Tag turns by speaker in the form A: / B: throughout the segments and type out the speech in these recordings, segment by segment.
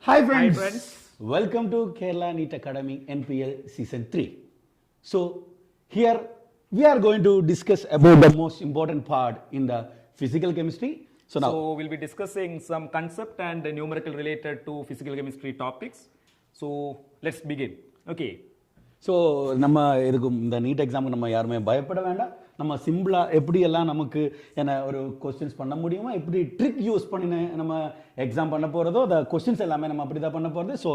A: Hi friends.
B: Hi friends.
A: Welcome to Kerala NEET Academy NPL Season 3. So here we are going to discuss about the most important part in the physical chemistry. So now
B: we'll be discussing some concept and numerical related to physical chemistry topics. So let's begin. Okay.
A: So நம்ம இதுக்கும் இந்த NEET எக்ஸாமுக்கு நம்ம யாருமே பயப்பட வேண்டாம். நம்ம சிம்பிளாக எப்படியெல்லாம் நமக்கு என்ன ஒரு கொஸ்டின்ஸ் பண்ண முடியுமோ எப்படி ட்ரிக் யூஸ் பண்ணி நம்ம எக்ஸாம் பண்ண போகிறதோ அந்த கொஸ்டின்ஸ் எல்லாமே நம்ம அப்படி தான் பண்ண போகிறது. So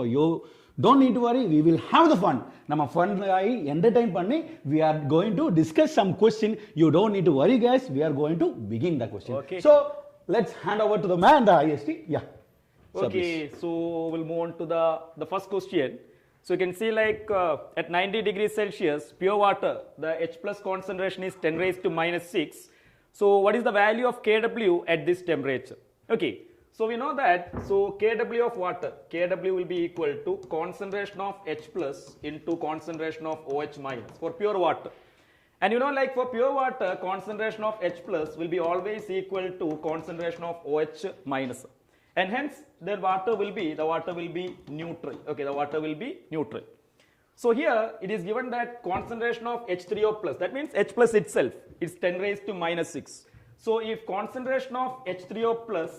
A: don't need to worry, we will have the fun. நம்ம ஃபன் ஆகி என்டர்டைன் பண்ணி we are going to discuss some question. You don't need to worry guys, we are going to begin the question.
B: Okay.
A: So let's hand over to the man, the ISD. Yeah.
B: Okay, so we'll move on to the first question. So you can see at 90 degrees Celsius, pure water, the H plus concentration is 10 raised to minus 6. So what is the value of Kw at this temperature? Okay, so we know that, so Kw of water, Kw will be equal to concentration of H plus into concentration of OH minus for pure water. And you know, for pure water, concentration of H plus will be always equal to concentration of OH minus. And hence the water will be neutral. Okay, the water will be neutral. So here it is given that concentration of H3O plus, that means H plus itself, is 10 raised to minus 6. So if concentration of H3O plus,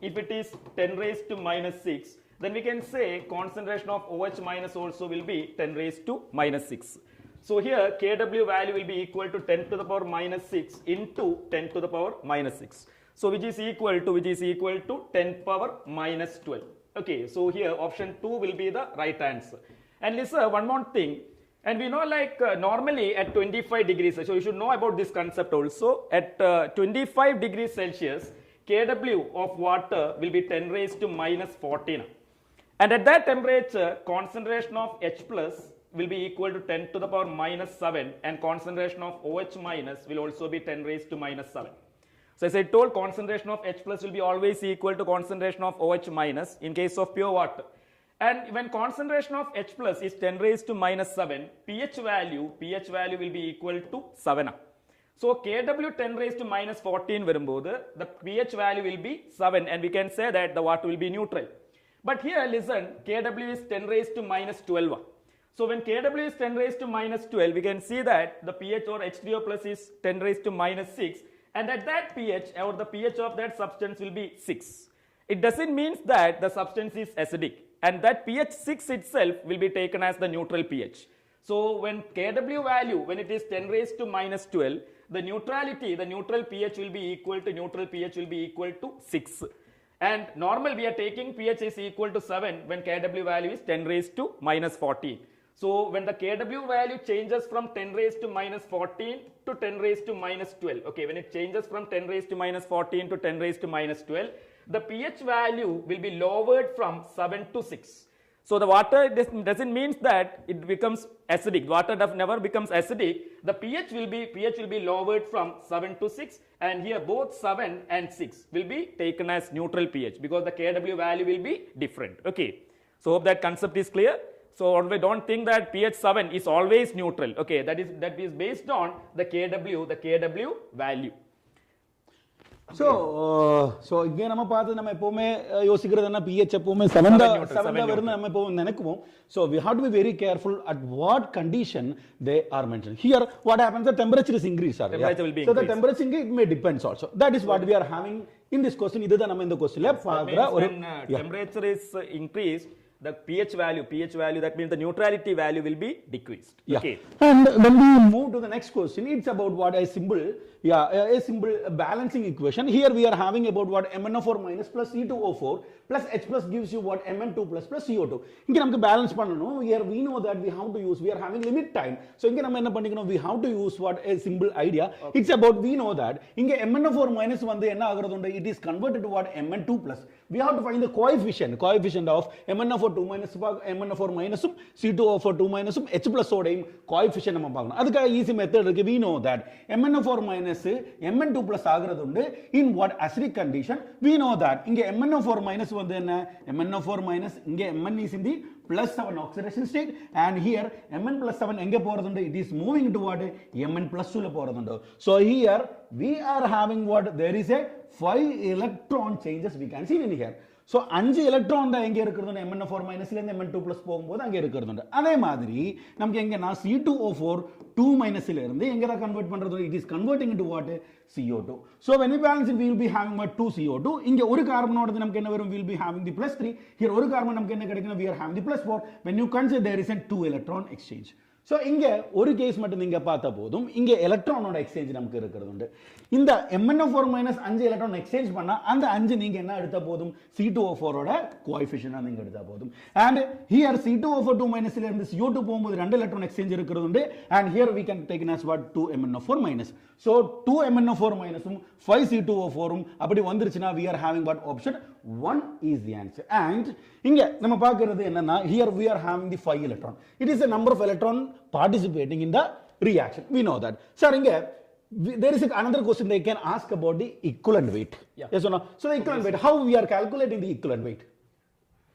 B: if it is 10 raised to minus 6, then we can say concentration of OH minus also will be 10 raised to minus 6. So here Kw value will be equal to 10 to the power minus 6 into 10 to the power minus 6. So which is equal to 10 power minus 12. Okay, so here option 2 will be the right answer. And listen, one more thing. And we know normally at 25 degrees, so you should know about this concept also. At 25 degrees Celsius, Kw of water will be 10 raised to minus 14. And at that temperature, concentration of H plus will be equal to 10 to the power minus 7, and concentration of OH minus will also be 10 raised to minus 7. So as I told, concentration of H plus will be always equal to concentration of OH minus in case of pure water. And when concentration of H plus is 10 raised to minus 7, pH value will be equal to 7. So Kw 10 raised to minus 14 varumbodhu, the pH value will be 7, and we can say that the water will be neutral. But here listen, Kw is 10 raised to minus 12. So when Kw is 10 raised to minus 12, we can see that the pH or H3O plus is 10 raised to minus 6. And at that pH, or the pH of that substance will be 6. It doesn't mean that the substance is acidic. And that pH 6 itself will be taken as the neutral pH. So when Kw value, when it is 10 raised to minus 12, the neutral pH will be equal to 6. And normal we are taking pH is equal to 7 when Kw value is 10 raised to minus 14. So when the Kw value changes from 10 raised to minus 14 to 10 raised to minus 12, okay, when it changes from 10 raised to minus 14 to 10 raised to minus 12, the pH value will be lowered from 7 to 6. So the water doesn't mean that it becomes acidic. Water never becomes acidic. The pH will be lowered from 7 to 6, and here both 7 and 6 will be taken as neutral pH because the Kw value will be different. Okay, so hope that concept is clear. So we don't think that pH 7 is always neutral. Okay, that is based on the Kw value.
A: So இங்கே நம்ம பார்த்து நம்ம எப்பவுமே யோசிக்கிறது என்ன pH எப்பவுமே 7 வரும்னு நம்ம எப்பவும் நினைக்குவோம். So we have to be very careful at what condition they are mentioned. Here what happens, the temperature is increased.
B: Temperature will be
A: so the temperature it may depends also. That is what we are having in this question. இதுதான் நம்ம இந்த questionல பார்க்குற ஒரு
B: temperature is increased, the pH value, that means the neutrality value will be decreased.
A: Yeah.
B: Okay.
A: And when we move to the next question, it's about what a simple balancing equation. Here we are having about what MnO4 minus plus C2O4 plus H plus gives you what Mn2 plus CO2. இங்க நமக்கு balance பண்ணனும். Here we know that we have to use, we are having limit time. So இங்க நம்ம என்ன பண்ணிக்கணும், we have to use what a simple idea. Okay. It's about, we know that இங்க MnO4 minus வந்து என்ன ஆகுறது, it is converted to what Mn2 plus. We have to find the coefficient of MnO4 2 minus MnO4 minus C2O4 2 minus H plus ஓடையும் coefficient நம்ம பார்க்கணும். அதுக்காக easy method இருக்கு. We know that MnO4 minus Mn2 plus ஆகிறது உண்டு in what acidic condition. We know that இங்க MnO4 minus வந்து என்ன, MnO4 minus இங்க Mn is in the plus 7 oxidation state, and here Mn plus 7 எங்க போறதுண்டு, it is moving to what Mn plus 2 ல போறதுண்டு. So here we are having what, there is a 5 electron changes we can see in here. So 5 electron தான் எங்கே இருக்கிறது MnO4 மைனஸ்லேருந்து Mn2 plus போகும்போது அங்கே இருக்கிறது. அதே மாதிரி நமக்கு எங்கன்னா C2O4 2 மைனஸ்லேருந்து எங்கே தான் கன்வெர்ட் பண்ணுறது? It is converting into what? CO2. So when we balance it, we will be having what? 2 CO2. இங்கே ஒரு கார்பனோட நமக்கு என்ன வரும்? We will be having the plus 3. Here ஒரு கார்பன் நமக்கு என்ன கிடைக்கணும்? We are having the plus 4. When you consider there is a 2 electron exchange. So இங்கே ஒரு கேஸ் மட்டும் நீங்கள் பார்த்தா போதும், இங்கே எலக்ட்ரானோட எக்ஸ்சேஞ்ச் நமக்கு இருக்கிறது உண்டு. இந்த MnO4 மைனஸ் 5 எலக்ட்ரான் எக்ஸ்சேஞ்ச் பண்ணால் அந்த 5 நீங்கள் என்ன எடுத்த போதும்? C2O4ஓட கோஎஃபிஷியன்டாக நீங்கள் எடுத்த போதும். அண்ட் ஹியர் C2O4 2 மைனஸ்லேருந்து CO2 போகும்போது 2 எலக்ட்ரான் எக்ஸ்சேஞ்ச் இருக்கிறது உண்டு. And here we can take it as what? 2 MnO4 minus. So 2 MnO4 மைனஸும் 5 C2O4ம் அப்படி வந்துருச்சுன்னா we are having what option? 1 is the answer. And இங்கே நம்ம பார்க்கிறது என்னன்னா, here we are having the 5 electron. It is the number of electron participating in the reaction. We know that. Sir, there is another question they can ask about the equivalent weight.
B: Yeah.
A: Yes or no? So the equivalent weight, how we are calculating the equivalent weight?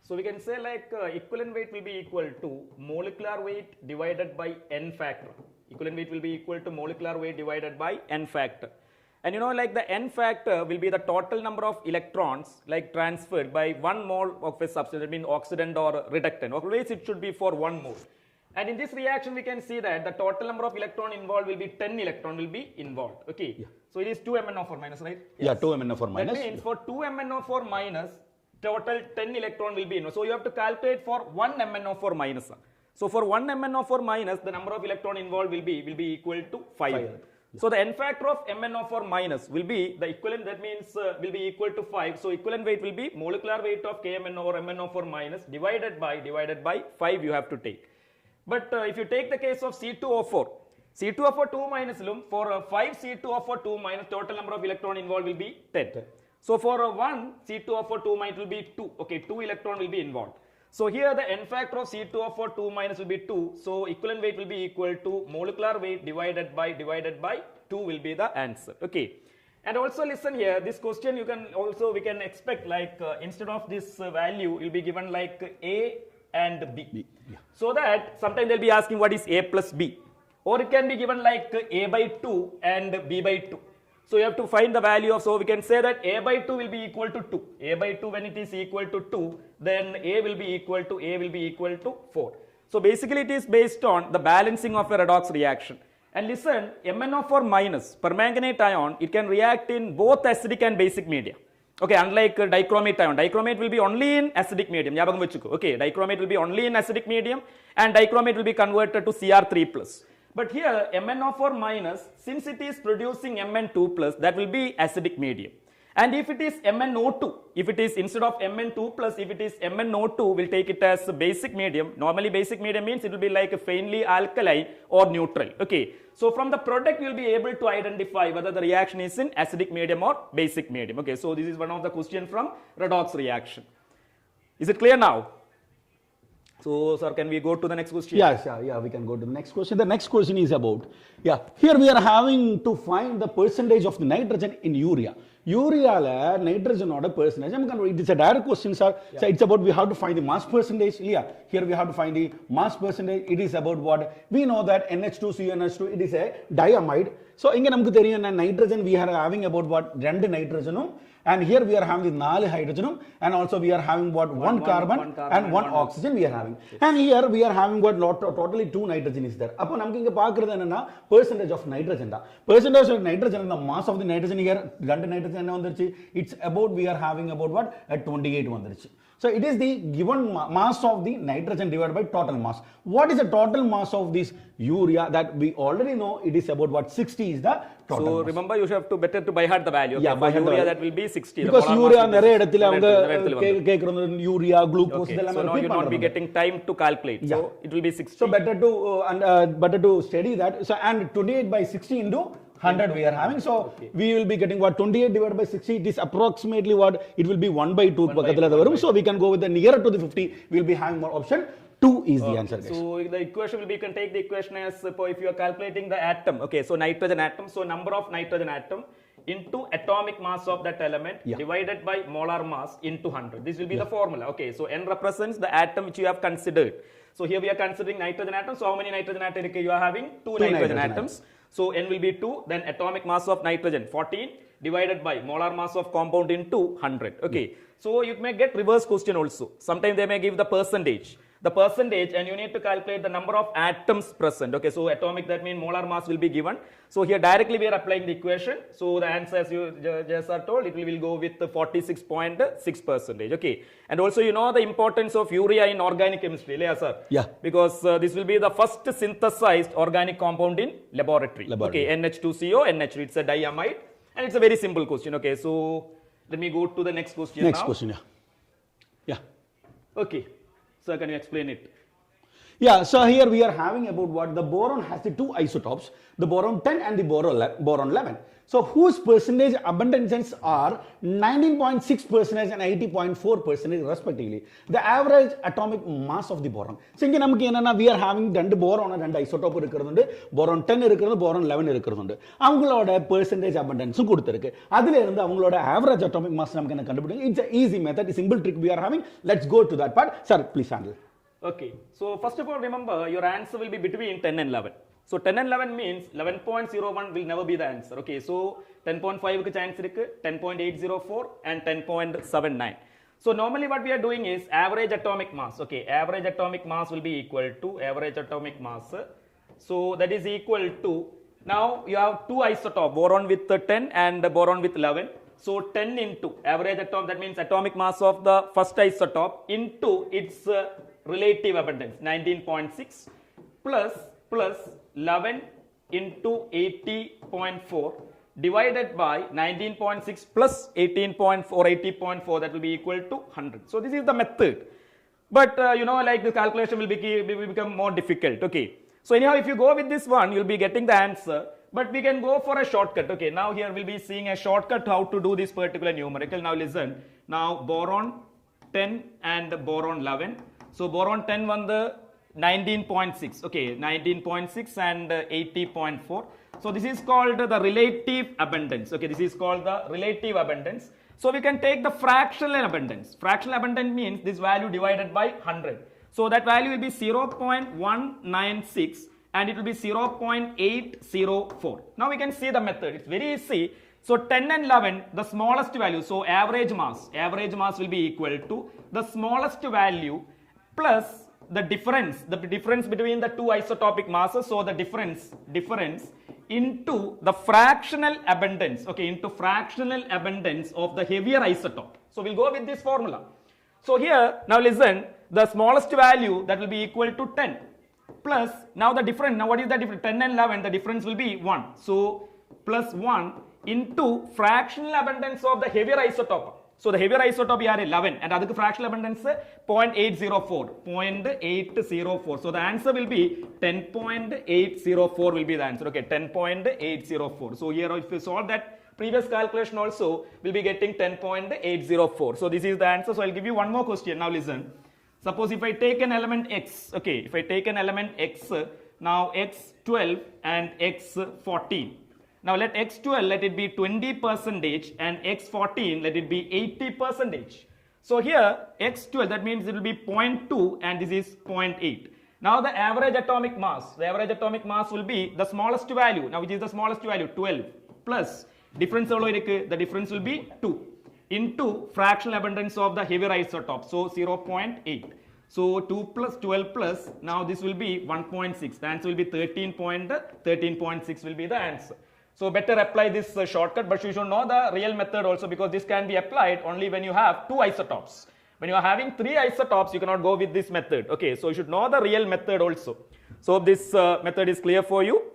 B: So we can say like equivalent weight will be equal to molecular weight divided by n factor. Equivalent weight will be equal to molecular weight divided by n factor. And you know, like the n factor will be the total number of electrons like transferred by 1 mole of a substance, I mean oxidant or reductant. Always it should be for 1 mole. And in this reaction, we can see that the total number of electron involved will be 10 electron will be involved. Okay. Yeah. So it is 2 MnO4 minus, right? Yes.
A: Yeah, 2 MnO4 minus.
B: That means for 2 MnO4 minus, total 10 electron will be involved. So you have to calculate for 1 MnO4 minus. So for 1 MnO4 minus, the number of electron involved will be equal to 5. Yeah. So the n factor of MnO4 minus will be the equivalent, that means will be equal to 5. So equivalent weight will be molecular weight of KMnO or MnO4 minus divided by 5 you have to take. But if you take the case of C2O4, C2O4 2 minus for 5 C2O4 2 minus, total number of electron involved will be 10. So for 1 C2O4 2 minus will be 2. Okay, 2 electron will be involved. So here the n factor of C2O4 2 minus will be 2. So equivalent weight will be equal to molecular weight divided by 2 will be the answer. Okay. And also listen here, this question you can also, we can expect like instead of this value, it will be given like A and B. Yeah. So that sometimes they'll be asking what is A plus B. Or it can be given like A by 2 and B by 2. So you have to find the value of, so we can say that A by 2 will be equal to 2. A by 2 when it is equal to 2, then A will be equal to 4. So basically it is based on the balancing of a redox reaction. And listen, MnO4 minus permanganate ion, it can react in both acidic and basic media. Okay, unlike dichromate ion. Dichromate will be only in acidic medium. Okay, dichromate will be only in acidic medium and dichromate will be converted to Cr3+. But here MnO4 minus, since it is producing Mn2+, that will be acidic medium. And if it is MnO2, if it is instead of Mn2+, if it is MnO2, we'll take it as basic medium. Normally basic medium means it will be like a faintly alkaline or neutral. Okay, so from the product you will be able to identify whether the reaction is in acidic medium or basic medium. Okay, so this is one of the question from redox reaction. Is it clear now? So, sir, can we go to the next question?
A: Yes, yeah, we can go to the next question. The next question is about, here we are having to find the percentage of the nitrogen in urea. Urea nitrogen order percentage. It is a direct question, sir. Yeah. So it's about we have to find the mass percentage. Yeah, here we have to find the mass percentage. It is about what? We know that NH2, CNH2, it is a diamide. So, inge namukku theriyum nitrogen we are having about what? 2 nitrogenum. And here we are having the 4 hydrogenum, and also we are having what? 1 carbon and 1 oxygen we are having. Yes. And here we are having what? Totally 2 nitrogen is there. Appo namukku inga paakradhu enna percentage of nitrogen da. Percentage of nitrogen, the mass of the nitrogen here 2 nitrogen enna vandiruchu. It's about we are having about what? At 28 vandiruchu. So it is the given mass of the nitrogen divided by total mass. What is the total mass of this urea? That we already know it is about what? 60 is the total mass.
B: Remember you have to better to by heart the value. Okay?
A: Yeah, by heart
B: urea that will be 60.
A: Because urea nare edathila avanga urea, glucose.
B: Okay. So now you will not be getting time to calculate. Yeah. So it will be 60.
A: So better to study that. So and 28 by 60 into 100 we are having. So we will be getting what? 28 divided by 60. It is approximately what? It will be 1 by 2. So we can go with the nearer to the 50. We will be having more option. 2 is the answer, guys.
B: So the equation will be, you can take the equation as if you are calculating the atom. Okay, so nitrogen atom. So number of nitrogen atom into atomic mass of that element divided by molar mass into 100. This will be the formula. Okay, so N represents the atom which you have considered. So here we are considering nitrogen atoms. So how many nitrogen atoms you are having? 2 nitrogen atoms. So N will be 2, then atomic mass of nitrogen 14 divided by molar mass of compound into 100. Okay. So you may get reverse question also. Sometimes they may give the percentage, and you need to calculate the number of atoms present. Okay, so atomic, that means molar mass will be given. So here directly we are applying the equation. So the answer, as you JSR told, it will go with 46.6%. Okay, and also you know the importance of urea in organic chemistry, yeah, sir?
A: Yeah.
B: Because this will be the first synthesized organic compound in laboratory. Okay, NH2CO, NH, it's a diamide, and it's a very simple question. Okay, so let me go to the next question.
A: Next question, yeah. Yeah.
B: Okay. Sir, can you explain it?
A: Yeah, so here we are having about what the boron has the two isotopes, the boron 10 and the boron 11. So whose percentage abundances are 19.6% and 80.4% respectively. The average atomic mass of the boron. So here we are having two boron and isotope boron 10 boron 11 avangaloda percentage abundance koduthirukke adile irundhu avangaloda average atomic mass namakku enna kandupidikkam. It's an easy method, a simple trick we are having. Let's go to that part. Sir, please handle.
B: Okay, so first of all, remember your answer will be between 10 and 11. So 10 and 11 means 11.01 will never be the answer. Okay, so 10.5 chance 10.804 and 10.79. So normally what we are doing is average atomic mass. Okay, average atomic mass will be equal to average atomic mass. So that is equal to, now you have two isotopes, boron with 10 and boron with 11. So 10 into average atom, that means atomic mass of the first isotope into its relative abundance 19.6 plus 11 into 80.4 divided by 19.6 plus 18.4, 80.4, that will be equal to 100. So this is the method. But you know, like the calculation will become more difficult. Okay. So anyhow, if you go with this one, you'll be getting the answer. But we can go for a shortcut. Okay. Now here we'll be seeing a shortcut how to do this particular numerical. Now listen. Now boron 10 and boron 11. So boron 10 won the 19.6. Okay, 19.6 and 80.4. So this is called the relative abundance. Okay, this is called the relative abundance. So we can take the fractional abundance. Fractional abundance means this value divided by 100. So that value will be 0.196 and it will be 0.804. Now we can see the method. It's very easy. So 10 and 11, the smallest value. So average mass will be equal to the smallest value plus the difference between the two isotopic masses. So the difference into the fractional abundance, okay, into fractional abundance of the heavier isotope. So we'll go with this formula. So here, now listen, the smallest value, that will be equal to 10 plus, now the difference, now what is the difference? 10 and 11, the difference will be 1. So plus 1 into fractional abundance of the heavier isotope. So the heavier isotope are 11 and other fractional abundance 0.804. So the answer will be 10.804 will be the answer. Okay, 10.804. So here if you solve that previous calculation also, we'll be getting 10.804. So this is the answer. So I'll give you one more question. Now listen. Suppose if I take an element x, okay, if I take an element x, now x12 and x14. Now let x12 let it be 20% and x14 let it be 80%. So here x12, that means it will be 0.2 and this is 0.8. Now the average atomic mass will be the smallest value. Now which is the smallest value? 12 plus difference, the difference will be 2 into fractional abundance of the heavier isotope. So 0.8. So 2 plus 12 plus, now this will be 1.6. The answer will be 13.6 will be the answer. So better apply this shortcut, but you should know the real method also, because this can be applied only when you have two isotopes. When you are having three isotopes, you cannot go with this method. Okay, so you should know the real method also. So this method is clear for you.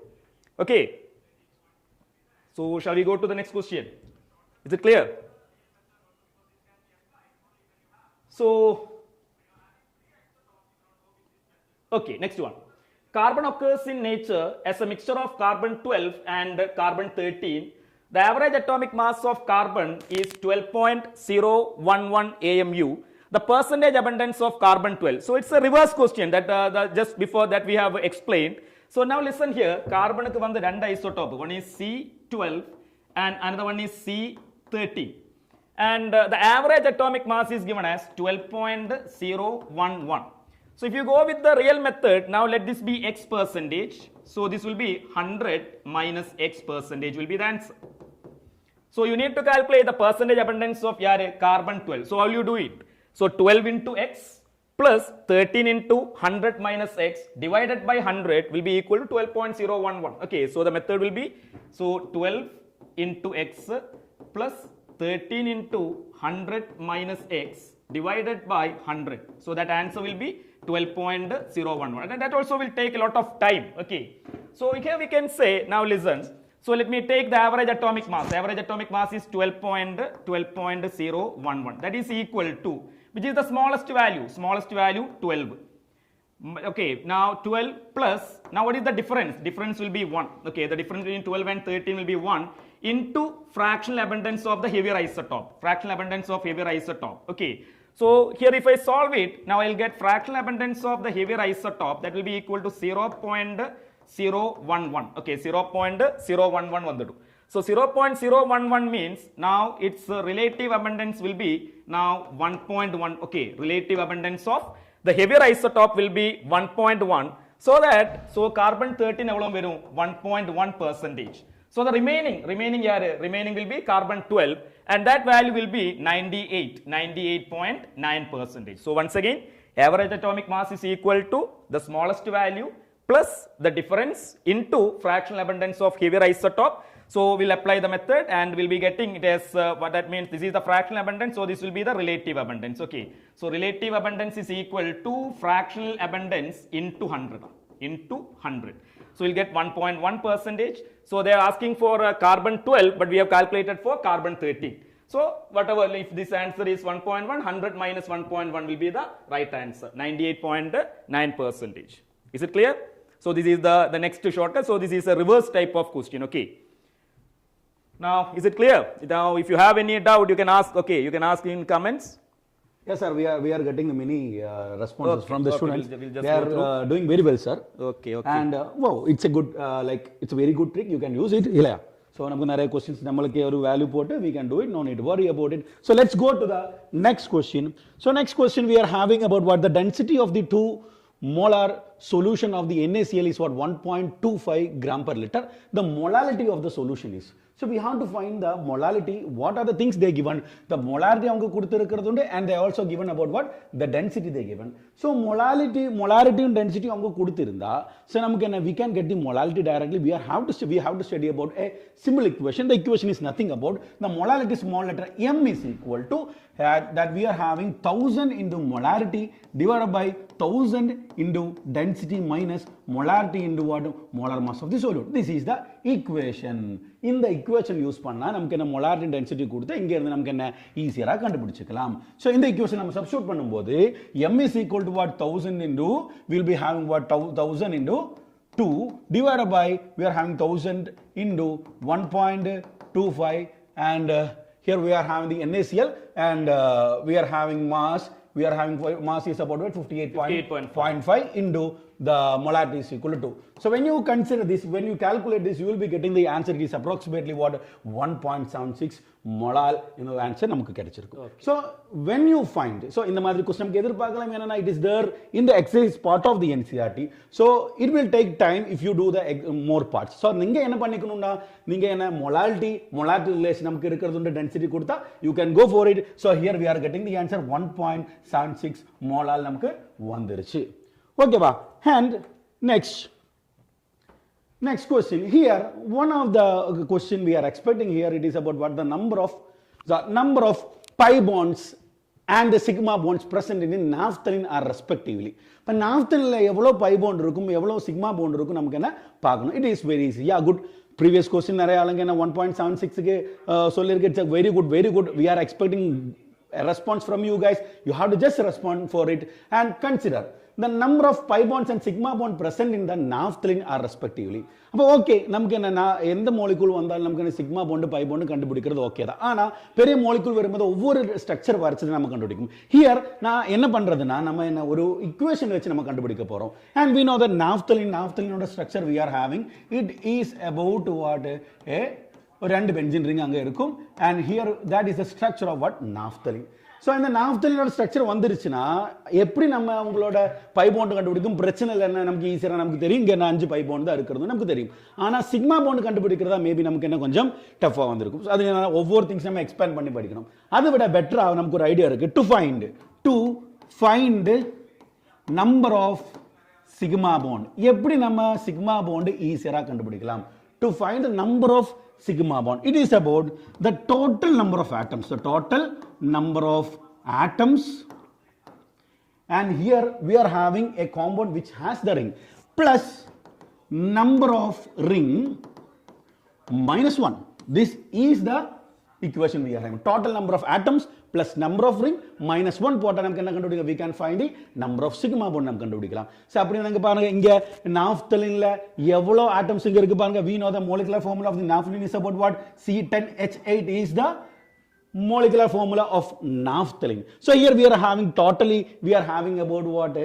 B: Okay. So shall we go to the next question? Is it clear? So, okay, next one. Carbon occurs in nature as a mixture of carbon 12 and carbon 13. The average atomic mass of carbon is 12.011 AMU. The percentage abundance of carbon 12. So it's a reverse question that just before that we have explained. So now listen here. Carbon is one isotope. One is C12 and another one is C13. And the average atomic mass is given as 12.011. So if you go with the real method, now let this be x percentage. So this will be 100 minus x percentage will be the answer. So you need to calculate the percentage abundance of carbon 12. So how will you do it? So 12 into x plus 13 into 100 minus x divided by 100 will be equal to 12.011. Okay, so the method will be, so 12 into x plus 13 into 100 minus x divided by 100. So that answer will be 12.011, and that also will take a lot of time. Okay, so here we can say, now listen, so let me take the average atomic mass. Average atomic mass is 12.011, that is equal to, which is the smallest value 12. Okay, now 12 plus, now what is the difference? Difference will be 1. Okay, the difference between 12 and 13 will be 1 into fractional abundance of the heavier isotope. Fractional abundance of heavier isotope. Okay, so here if I solve it, now I'll get fractional abundance of the heavier isotope, that will be equal to 0.011. Okay, 0.011. So 0.011 means now its relative abundance will be now 1.1. Okay, relative abundance of the heavier isotope will be 1.1. So that, so carbon 13 1.1 percentage. So the remaining will be carbon 12, and that value will be 98.9 percentage. So once again, average atomic mass is equal to the smallest value plus the difference into fractional abundance of heavier isotope. So we'll apply the method and we'll be getting it as what that means. This is the fractional abundance, so this will be the relative abundance. Okay, so relative abundance is equal to fractional abundance into 100. So we'll get 1.1 percentage. So they are asking for carbon 12, but we have calculated for carbon 13. So whatever, if this answer is 1.1, 100 minus 1.1 will be the right answer, 98.9 percentage. Is it clear? So this is the next shortcut. So this is a reverse type of question. Okay. Now, is it clear? Now, if you have any doubt, you can ask. Okay, you can ask in comments.
A: Yes, sir. We are getting many responses from the students.
B: We'll
A: they are doing very well, sir.
B: Okay.
A: And wow, it's a good it's a very good trick. You can use it. Yeah. So namukku questions nammalukku oru value potu we can do it. No need to worry about it. So let's go to the next question. So next question we are having about what the density of the 2 molar solution of the NaCl is what 1.25 gram per liter. The molality of the solution is. So we have to find the molality. What are the things they given? The molarity avanga kuduthirukkiradunde, and they also given about what the density they given. So molarity and density avanga kuduthirunda. So we can get the molality directly. We have to study about a simple equation. The equation is nothing about the molality small letter m is equal to that we are having 1000 into molarity divided by 1000 into density minus molarity into what? Molar mass of the solute. This is the equation. In the equation use panna நமக்கு என்ன molarity and density கொடுத்து இங்க இருந்து நமக்கு என்ன ஈஸியா கண்டுபிடிச்சுக்கலாம். So இந்த equation நம்ம substitute பண்ணும்போது m is equal to what 1000 into we'll be having what 1000 into 2 divided by we are having 1000 into 1.25 and here we are having the NaCl and we are having mass. We are having mass is about 58.5 into the molarity is equal to 2. So when you consider this, when you calculate this, you will be getting the answer. It is approximately what 1.76 molal answer நமக்கு கிடைச்சிருக்கு. So when you find, so இந்த மாதிரி question நமக்கு எதிர்பார்க்கலாம் என்னன்னா it is there in the exercise part of the NCERT. So it will take time if you do the more parts. So நீங்க என்ன பண்ணிக்கணும்னா நீங்க என்ன molality relation நமக்கு இருக்குறது density கொடுத்தா you can go for it. So here we are getting the answer 1.76 molal நமக்கு வந்துருச்சு. Okay ba. And next question here, one of the question we are expecting here, it is about what the number of pi bonds and the sigma bonds present in naphthalene are respectively. But naphthalene la evlo pi bond irukum evlo sigma bond irukum namakku enna paakano. It is very easy. Yeah, good. Previous question nariya alanga enna 1.76 ku sollirukku. It's a very good. We are expecting a response from you guys. You have to just respond for it and consider the number of pi bonds and sigma bond present in the naphthalene are respectively. அப்போ okay நமக்கு என்ன எந்த molecule வந்தாலும் நமக்கு sigma bond pi bond கண்டுபிடிக்கிறது okay தான். ஆனா பெரிய molecule வரும்போது ஒவ்வொரு ஸ்ட்ரக்சர் வரைச்சு நம்ம கண்டுபிடிக்கும். Here நான் என்ன பண்றதுன்னா நம்ம என்ன ஒரு equation வச்சு நம்ம கண்டுபிடிக்க போறோம். And we know that naphthalene ஓட structure we are having, it is about what a ரெண்டு பென்சின் ரிங் அங்க இருக்கும். And here that is the structure of what naphthalene. So இந்த நாப்தலினோட ஸ்ட்ரக்சர் வந்துருச்சுன்னா எப்படி நம்ம உங்களோட பை பாண்ட் கண்டுபிடிக்கும் பிரச்சனை இல்லைன்னா நமக்கு ஈஸியாக நமக்கு தெரியும் இங்கே 5 பை பாண்ட் தான் இருக்கிறது நமக்கு தெரியும். ஆனால் சிக்மா பாண்ட் கண்டுபிடிக்கிறதா மேபி நமக்கு என்ன கொஞ்சம் டஃப்பாக வந்திருக்கும். ஸோ அது ஒவ்வொரு திங்ஸ் நம்ம எக்ஸ்பேண்ட் பண்ணி படிக்கணும். அதை விட பெட்டராக நமக்கு ஒரு ஐடியா இருக்குது. To find number of sigma bond. எப்படி நம்ம சிக்மா பாண்ட் ஈஸியாக கண்டுபிடிக்கலாம்? To find the number of sigma bond, it is about the total number of atoms, the total number of atoms, and here we are having a compound which has the ring plus number of ring minus 1. This is the equation we are having. Total number of atoms plus number of ring minus 1 போட்டா நமக்கு என்ன கண்டுபிடிக்கலாம்? We can find the number of sigma bond நம்ம கண்டுபிடிக்கலாம். So அப்படி நீங்க பாருங்க இங்க naphthalene எவ்வளவு atoms இங்க இருக்கு பாருங்க. We know the molecular formula of the naphthalene is about what? C10H8 is the molecular formula of naphthalene. So here we are having about what?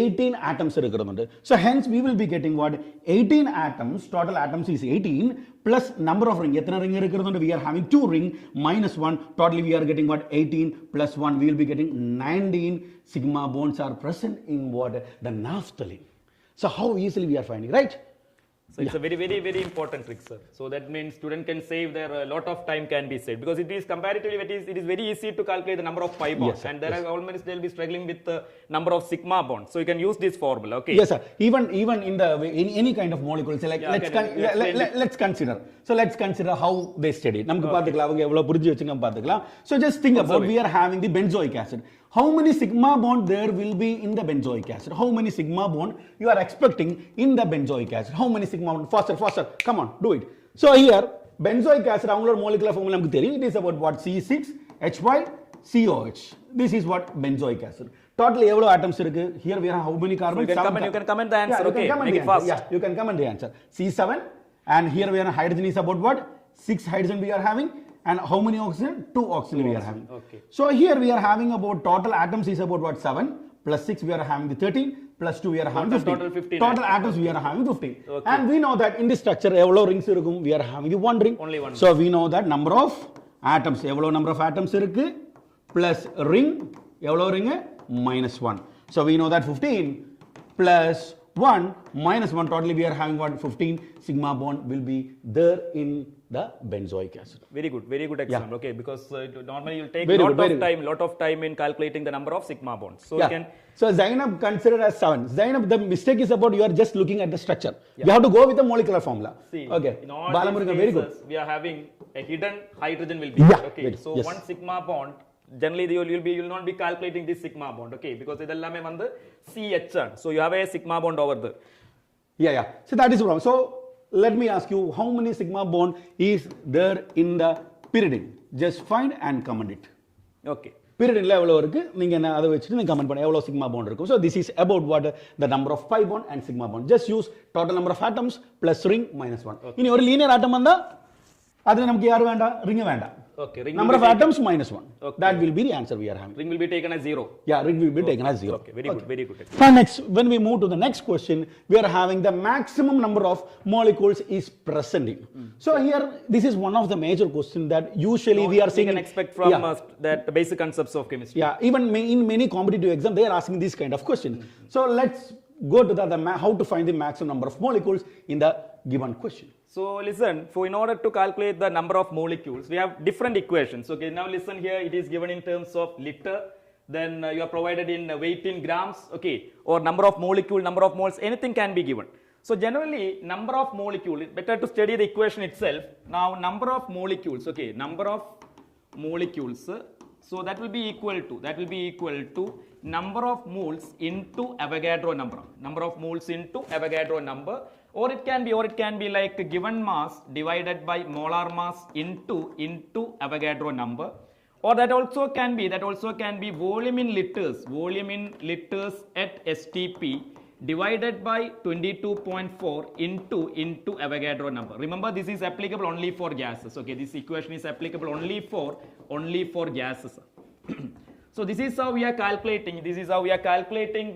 A: 18 atoms இருக்கிறது. So hence we will be getting what? 18 atoms. Total atoms is 18 plus number of ring. எத்தனை ring இருக்கிறது? We are having 2 ring minus 1. Totally we are getting what? 18 plus 1. We will be getting 19 sigma bonds are present in what? The naphthalene. So how easily we are finding, right?
B: So it's a very, very, very important trick, sir. So that means student can save their lot of time can be saved because it is comparatively it is very easy to calculate the number of pi bonds, and there are almost they'll be struggling with the number of sigma bonds. So you can use this formula. Okay.
A: Yes, sir. Even in any kind of molecules, like let's consider. So let's consider how they study. நமக்கு பாத்துக்கலாம் அவங்க எவ்வளவு புரிஞ்சு வச்சுங்க பாத்துக்கலாம். So just think about we are having the benzoic acid. How many sigma bond there will be in the benzoic acid? How many sigma bond you are expecting in the benzoic acid? How many sigma bond? Faster. Come on, do it. So here, benzoic acid, our molecular formula நமக்கு தெரியும். It is about what? C6H5COH. This is what benzoic acid. Total எவ்வளவு atoms இருக்கு? Here we have how many carbons?
B: So you can comment the answer. Okay, make it fast.
A: Yeah, you can comment the answer. C7, and here we have hydrogen is about what? 6 hydrogen we are having. And how many oxygen? 2 oxygen we are having.
B: Okay.
A: So here we are having about total atoms is about what? 7 plus 6 we are having the 13 plus 2 we are having 15.
B: Total 15.
A: Total atoms we are having 15. Okay. And we know that in this structure எவ்வளவு rings இருக்கும்? We are having one ring.
B: Only one.
A: So we know that number of atoms எவ்வளவு number of atoms இருக்கு plus ring எவ்வளவு ring? minus 1. So we know that 15 plus 1 minus 1 totally we are having what? 15 sigma bond will be there in the benzoic acid.
B: Very good example. Okay, because normally you'll take lot of time in calculating the number of sigma bonds. So you can.
A: So Zainab considered as 7. Zainab, the mistake is about you are just looking at the structure. You have to go with the molecular formula.
B: See,
A: okay.
B: In all
A: Balamurugan,
B: these
A: very good.
B: cases, we are having a hidden hydrogen will be there. Okay, so one sigma bond. Generally, you will not be calculating this sigma bond. Okay, because idellame vandu CH. So you have a sigma bond over there.
A: Yeah. So that is wrong. So let me ask you, how many sigma bond is there in the pyridine? Just find and comment it.
B: Okay.
A: Pyridine எவ்வளவு இருக்கு நீங்க என்ன அதை வச்சிட்டு நீங்க comment பண்ணுங்க எவ்வளவு sigma bond இருக்கும். So this is about what the number of pi bond and sigma bond. Just use total number of atoms plus ring minus 1. Okay. இனி ஒரு linear atom வந்தா அதுல நமக்கு யார் வேண்டாம் ring வேண்டாம்.
B: Okay.
A: Number of atoms minus 1. Okay. That will be the answer we are having.
B: Ring will be taken as 0.
A: Yeah, ring will be taken as 0.
B: Okay, very good.
A: Now next, when we move to the next question, we are having the maximum number of molecules is present in. So here, this is one of the major questions that usually we are seeing.
B: We can expect from that basic concepts of chemistry.
A: Yeah, even in many competitive exams, they are asking this kind of question. So let's go to how to find the maximum number of molecules in the given question.
B: So listen, in order to calculate the number of molecules, we have different equations. Okay, now listen here, it is given in terms of liter, then you are provided in weight in grams, okay, or number of molecule, number of moles, anything can be given. So generally, number of molecule, better to study the equation itself. Now number of molecules, okay, number of molecules, so that will be equal to number of moles into Avogadro number of moles into Avogadro number, or it can be like given mass divided by molar mass into Avogadro number, or that also can be volume in liters at STP divided by 22.4 into Avogadro number. Remember, this is applicable only for gases. Okay, this equation is applicable only for gases. So this is how we are calculating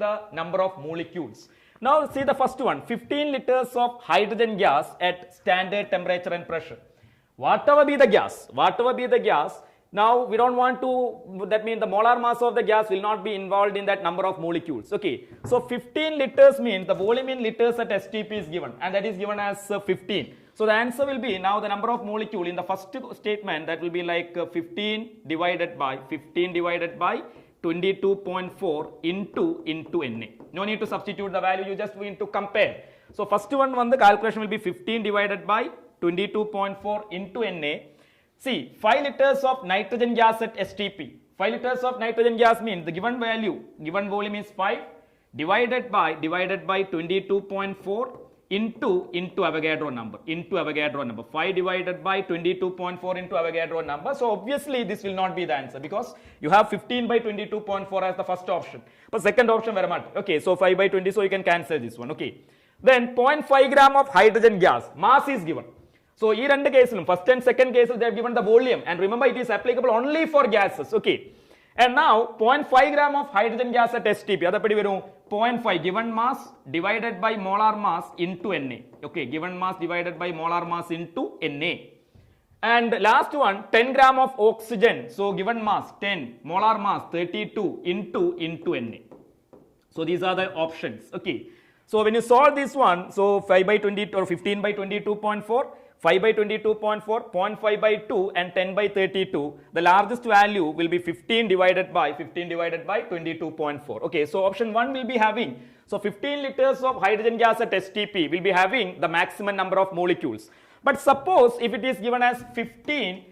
B: the number of molecules. Now see the first one, 15 liters of hydrogen gas at standard temperature and pressure. Whatever be the gas, Now we don't want to, that means the molar mass of the gas will not be involved in that number of molecules. Okay, so 15 liters means the volume in liters at STP is given, and that is given as 15. So the answer will be now the number of molecule in the first statement, that will be like 15 divided by 22.4 into Na. No need to substitute the value, you just need to compare. So first one the calculation will be 15 divided by 22.4 into Na. See, 5 liters of nitrogen gas at STP. 5 liters of nitrogen gas means the given value, given volume is 5 divided by 22.4 into Avogadro number. 5 divided by 22.4 into Avogadro number. So obviously this will not be the answer because you have 15 by 22.4 as the first option. But second option very much. Okay, so 5 by 20, so you can cancel this one. Okay. Then 0.5 gram of hydrogen gas, mass is given. So, in two cases, first and second cases, they have given the volume, and remember it is applicable only for gases. Okay. And now 0.5 gram of hydrogen gas at STP, 0.5 given mass divided by molar mass into Na. Okay, given mass divided by molar mass into Na. And last one, 10 gram of oxygen. So given mass 10, molar mass 32 into Na. So these are the options. Okay. So when you solve this one, so 5 by 20 or 15 by 22.4, 5 by 22.4, 0.5 by 2 and 10 by 32, the largest value will be 15 divided by 22.4. Okay, so option 1 will be having, so 15 liters of hydrogen gas at STP will be having the maximum number of molecules. But suppose if it is given as 15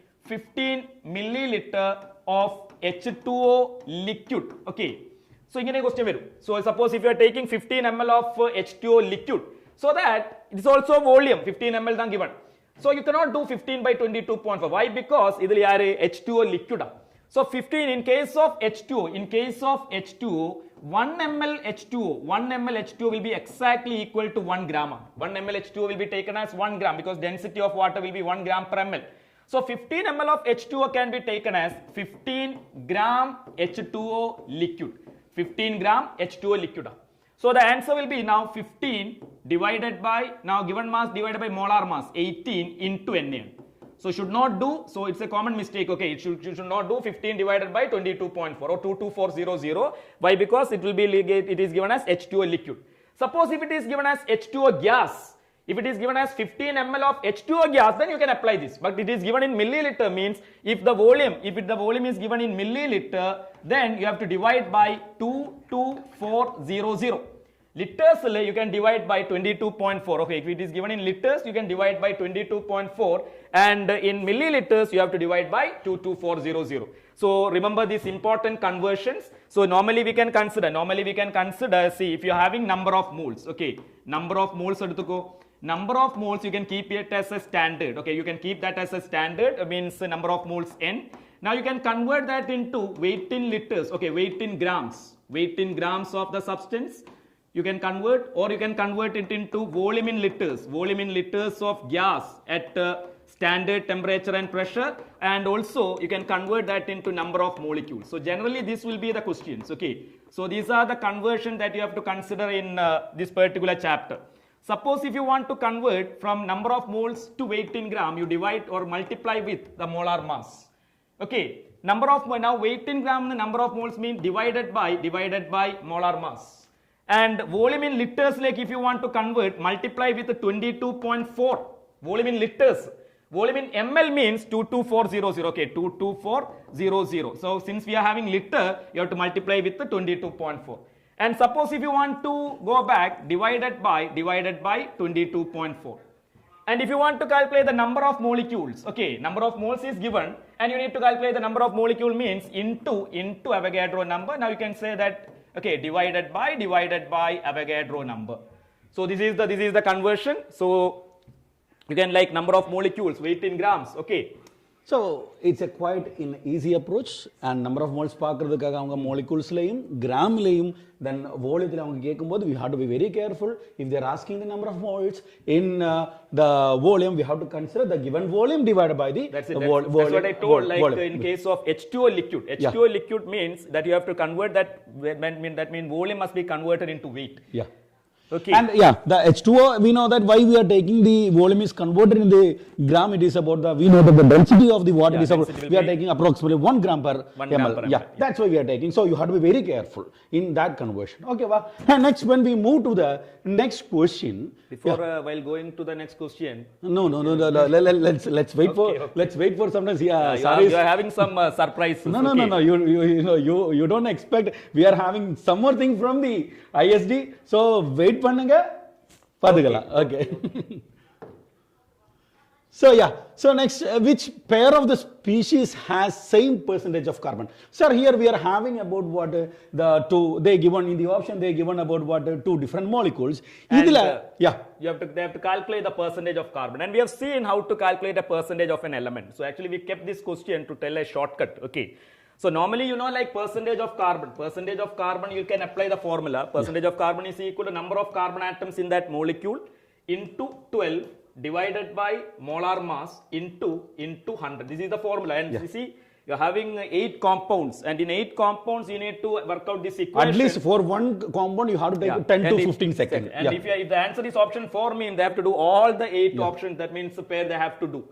B: milliliter of H2O liquid. Okay, so in a question, so suppose if you are taking 15 ml of H2O liquid, so that it is also volume 15 ml than given. So you cannot do 15 by 22.4. Why? Because this is H2O liquid. So 15 in case of H2O, 1 ml H2O will be exactly equal to 1 gram. 1 ml H2O will be taken as 1 gram because density of water will be 1 gram per ml. So 15 ml of H2O can be taken as 15 gram H2O liquid. 15 gram H2O liquid. So the answer will be now 15 divided by, now given mass divided by molar mass, 18 into Na. So should not do, so it's a common mistake, okay, it should not do 15 divided by 22.4 or 22400. Why? Because it will be, it is given as H2O liquid. Suppose if it is given as H2O gas, if it is given as 15 ml of H2O gas, then you can apply this. But it is given in milliliter means if the volume is given in milliliter, then you have to divide by 22400. Liters you can divide by 22.4. Okay, if it is given in liters, you can divide by 22.4, and in milliliters you have to divide by 22400. So remember these important conversions. So normally we can consider, see, if you are having number of moles, okay, number of moles you can keep it as a standard. Okay, you can keep that as a standard, means number of moles n. Now you can convert that into weight in liters, okay, weight in grams of the substance. You can convert, or you can convert it into volume in liters of gas at standard temperature and pressure, and also you can convert that into number of molecules. So generally this will be the questions. Okay, so these are the conversion that you have to consider in this particular chapter. Suppose if you want to convert from number of moles to weight in gram, you divide or multiply with the molar mass. Okay, now weight in gram, the number of moles mean divided by molar mass. And volume in liters, like if you want to convert, multiply with 22.4. Volume in liters. Volume in ml means 22400. Okay, 22400. So since we are having liter, you have to multiply with the 22.4. And suppose if you want to go back, divided by 22.4. And if you want to calculate the number of molecules, okay, number of moles is given, and you need to calculate the number of molecule means into Avogadro number. Now you can say that, okay, divided by Avogadro number. So this is the conversion. So you can like number of molecules, weight in grams. Okay.
A: So it's a quite an easy approach, and number of moles பார்க்கிறதுக்காக அவங்க molecules லையும் gram லையும் then volume அவங்க கேட்கும்போது we have to be very careful. If they are asking the number of moles in the volume, we have to consider the given volume divided by the
B: that's
A: volume.
B: That's what I told, like in case of H2O liquid. H2O liquid means that you have to convert that, volume must be converted into weight.
A: Yeah.
B: Okay.
A: And yeah, the H2O, we know that why we are taking the volume is converted in the gram, it is about the, we know that the density of the water is about, we are taking approximately 1 gram per
B: 1
A: ml.
B: gram per ml.
A: Yeah, that's why we are taking. So you have to be very careful in that conversion. Okay, well, and next when we move to the next question.
B: Before, while going to the next question.
A: No. Let's wait for, let's wait for sometimes. Yeah,
B: you are having some surprises.
A: No. You don't expect. We are having some more thing from the ISD. So wait பண்ணுங்க பாத்துக்கலாம். Okay. So yeah, so next, which pair of the species has same percentage of carbon? Sir, here we are having about what the two, they given in the option, they given about what two different molecules.
B: And,
A: yeah.
B: They have to calculate the percentage of carbon, and we have seen how to calculate a percentage of an element. So actually we kept this question to tell a shortcut. Okay. So normally, you know, like percentage of carbon, you can apply the formula. Percentage of carbon is equal to number of carbon atoms in that molecule into 12 divided by molar mass into 100. This is the formula. And you see, you're having 8 compounds, and in 8 compounds, you need to work out this equation.
A: At least for one compound, you have to take 10 to 15 seconds.
B: And if the answer is option 4 means they have to do all the 8 options. That means the pair they have to do.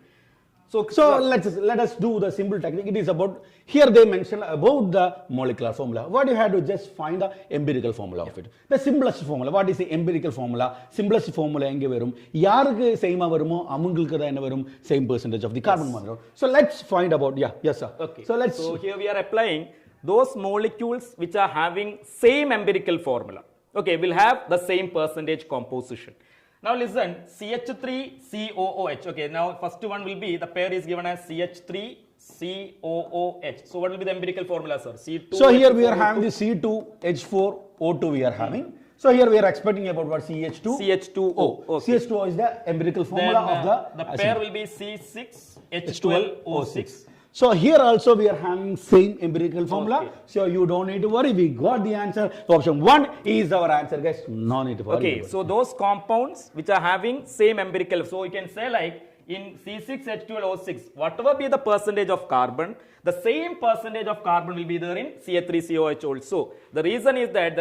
B: So
A: let us do the simple technique. It is about, here they mention about the molecular formula. What you have to just find the empirical formula of it. The simplest formula. What is the empirical formula? Simplest formula enge varum. Yarukku same varumo amungalukku da enna varum same percentage of the carbon molecule. So let's find about, yes sir.
B: Okay. So here we are applying those molecules which are having same empirical formula. Okay, will have the same percentage composition. Now listen, CH3COOH. Okay, now first one will be, the pair is given as CH3COOH. So what will be the empirical formula, sir? C2.
A: So here we are having the C2H4O2 we are having. So here we are expecting about what CH2?
B: CH2O.
A: Okay. CH2O is the empirical formula of
B: the pair will be C6H12O6.
A: So here also we are having same empirical formula. Okay. So you don't need to worry. We got the answer. So option 1 is our answer, guys. No need to worry.
B: Okay. So those compounds which are having same empirical. So you can say like in C6H12O6, whatever be the percentage of carbon, the same percentage of carbon will be there in CH3COH also. The reason is that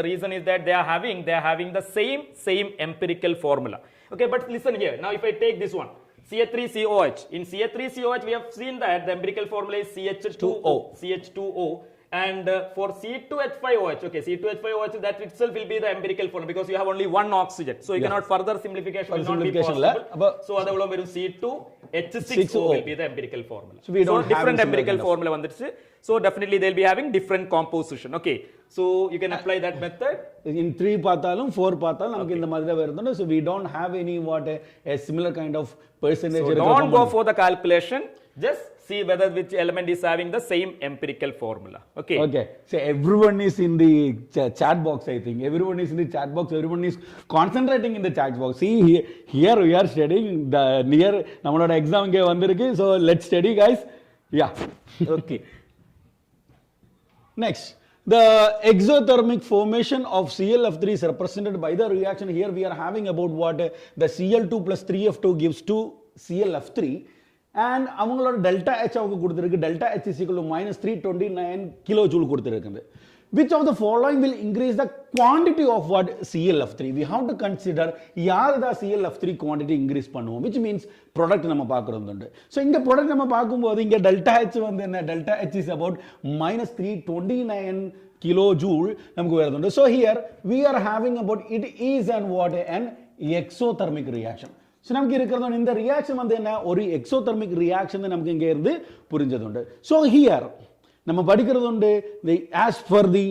B: they are having the same empirical formula. Okay. But listen here. Now if I take this one. CH3COH. In CH3COH, we have seen that the empirical formula is CH2O. And for C2H5OH, okay, C2H5OH, that itself will be the empirical formula because you have only one oxygen. So you cannot further simplification will not be possible. So that will be C2H6O will be the empirical formula.
A: So we don't
B: different empirical formula. So definitely they'll be having different composition. Okay. So you can apply that method.
A: In 3 pathalum, 4 pathalum, okay. So we don't have any a similar kind of percentage.
B: So don't go for the calculation. Just see whether which element is having the same empirical formula. Okay.
A: Okay. So everyone is in the chat box, I think. Everyone is in the chat box. Everyone is concentrating in the chat box. See, here we are studying the near nammaloda exam ge vandirukku. So let's study, guys. Yeah.
B: Okay.
A: Next. The exothermic formation of ClF3 is represented by the reaction. Here we are having about what the Cl2 plus 3F2 gives to ClF3. And avangaloda delta H avanga kuduthirukku, delta H is equal to minus 329 kilojoule kuduthirukku. Which of the following will increase the quantity of what ClF3? We have to consider yaar the ClF3 quantity increase பண்ணுவோம், which means product நம்ம பார்க்கறதுண்டு. So இங்க product நம்ம பார்க்கும்போது இங்க delta H வந்து என்ன? Delta H is about minus 329 kilojoule நமக்கு வருதுண்டு. So here we are having about, it is an what? An exothermic reaction. So நமக்கு இருக்கிறது இந்த reaction வந்து என்ன? ஒரு exothermic reaction நமக்கு இங்க இருந்து புரிஞ்சதுண்டு. So here நம்ம படிக்கிறது உண்டு, as per the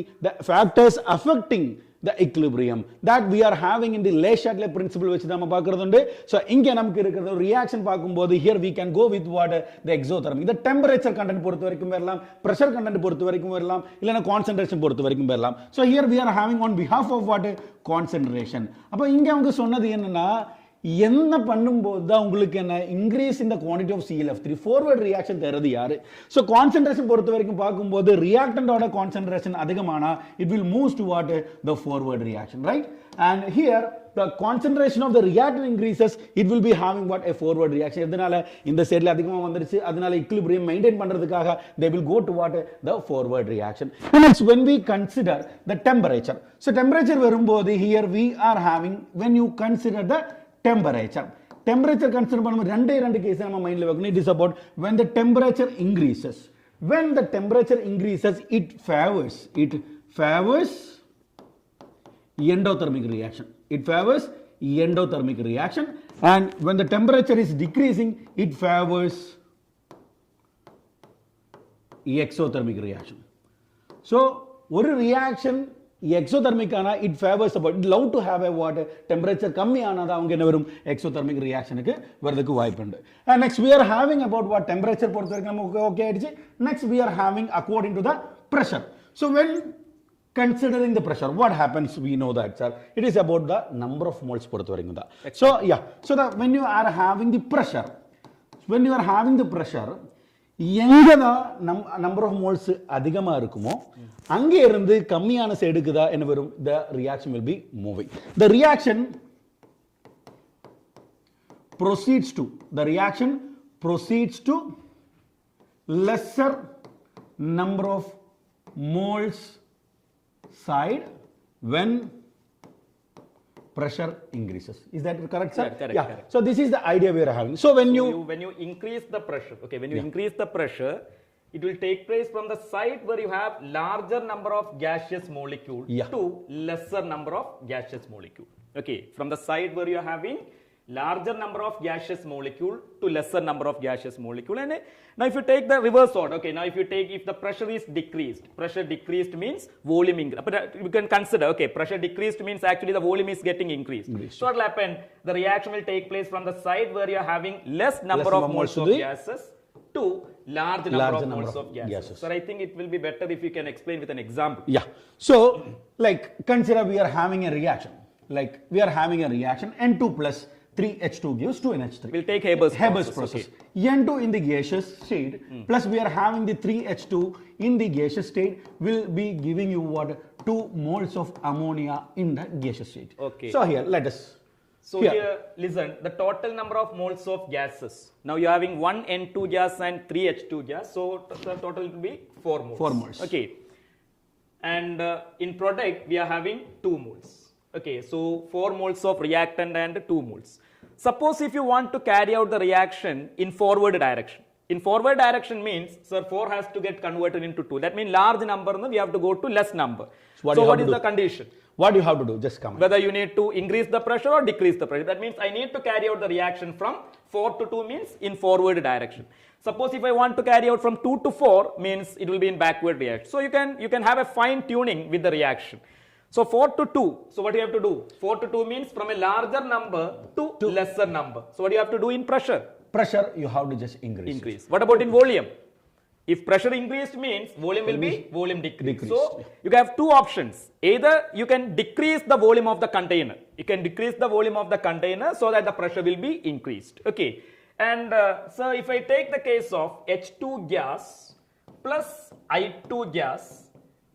A: factors affecting the equilibrium that we are having in the Le-Chatelet principle வச்சு நம்ம பார்க்கிறது உண்டு. So இங்க நமக்கு இருக்கிறது reaction பார்க்கும்போது here we can go with what? The exothermic. The temperature content பொறுத்த வரைக்கும் வரலாம், pressure content பொறுத்த வரைக்கும் வரலாம், இல்லனா concentration பொறுத்த வரைக்கும் வரலாம். So here we are having on behalf of what? Concentration. அப்ப இங்க அவங்க சொன்னது என்னன்னா, என்ன பண்ணும்போது தான் உங்களுக்கு என்ன increase in the quantity of ClF3 forward reaction தருது யாரு? ஸோ கான்சென்ட்ரேஷன் பொறுத்த வரைக்கும் பார்க்கும்போது ரியாக்டண்டோட கான்சென்ட்ரேஷன் அதிகமானா it will moves toward the forward reaction, right? And here the concentration of the reactant increases, it will be having what a forward reaction. இதனால இந்த சைடுல அதிகமா வந்துருச்சு, அதனால equilibrium maintain பண்றதுக்காக they will go toward the forward reaction. Next, when we consider the temperature, so temperature வரும்போது here we are having, when you consider the temperature consider பண்ணும்போது ரெண்டு கேஸ் நம்ம மைண்ட்ல வைக்கணும். It is about when the temperature increases. When the temperature increases, it favors endothermic reaction. It favors endothermic reaction, and when the temperature is decreasing, it favors exothermic reaction. So one reaction exothermic ana, it favors about, it love to have a what temperature kammi aanada avanga enna varum exothermic reaction ku varadhukku vaayippundu. And next we are having about what temperature porthavaraikum namakku okay aidichu. Next we are having according to the pressure. So when considering the pressure, what happens? We know that, sir. It is about the number of moles பொறுத்த வரைக்கும் தான். So yeah, so that when you are having the pressure, எங்க தான் number of moles அதிகமா இருக்குமோ அங்க இருந்து கம்மியான சைடுக்கு தான் என்ன வரும்? The reaction will be moving. The reaction proceeds to lesser number of moles side when pressure increases. Is that correct, sir?
B: Correct,
A: yeah.
B: Correct.
A: So this is the idea we are having. So when you
B: increase the pressure, okay, when you increase the pressure, it will take place from the side where you have larger number of gaseous molecule to lesser number of gaseous molecule. Okay, from the side where you are having larger number of gaseous molecule to lesser number of gaseous molecule. And now if you take the reverse order, okay, now if the pressure is decreased means volume increase. But you can consider, okay, pressure decreased means actually the volume is getting increased. So what will happen? The reaction will take place from the side where you are having less number of moles of gases to large number of moles of gases. So I think it will be better if you can explain with an example.
A: Yeah. So like consider we are having a reaction. N2 plus 3H2 gives 2NH3.
B: We'll take Haber's
A: process. Okay. N2 in the gaseous state plus we are having the 3H2 in the gaseous state will be giving you what? 2 moles of ammonia in the gaseous state.
B: Okay.
A: So here, let us.
B: So here, listen, the total number of moles of gases. Now you are having 1 N2 gas and 3H2 gas. So the total will be 4 moles.
A: 4 moles.
B: Okay. And in product, we are having 2 moles. Okay, so 4 moles of reactant and 2 moles. Suppose if you want to carry out the reaction in forward direction. In forward direction means, sir, 4 has to get converted into 2. That means large number, we have to go to less number. So what is the condition?
A: What do you have to do? Just come.
B: Whether you need to increase the pressure or decrease the pressure. That means I need to carry out the reaction from 4 to 2 means in forward direction. Suppose if I want to carry out from 2 to 4 means it will be in backward reaction. So you can have a fine tuning with the reaction. So 4 to 2. So what do you have to do? 4 to 2 means from a larger number to lesser number. So what do you have to do in pressure?
A: Pressure you have to just increase.
B: What about in volume? If pressure increased means volume will be volume decreased. So you have 2 options. Either you can decrease the volume of the container. You can decrease the volume of the container so that the pressure will be increased. Okay. And so if I take the case of H2 gas plus I2 gas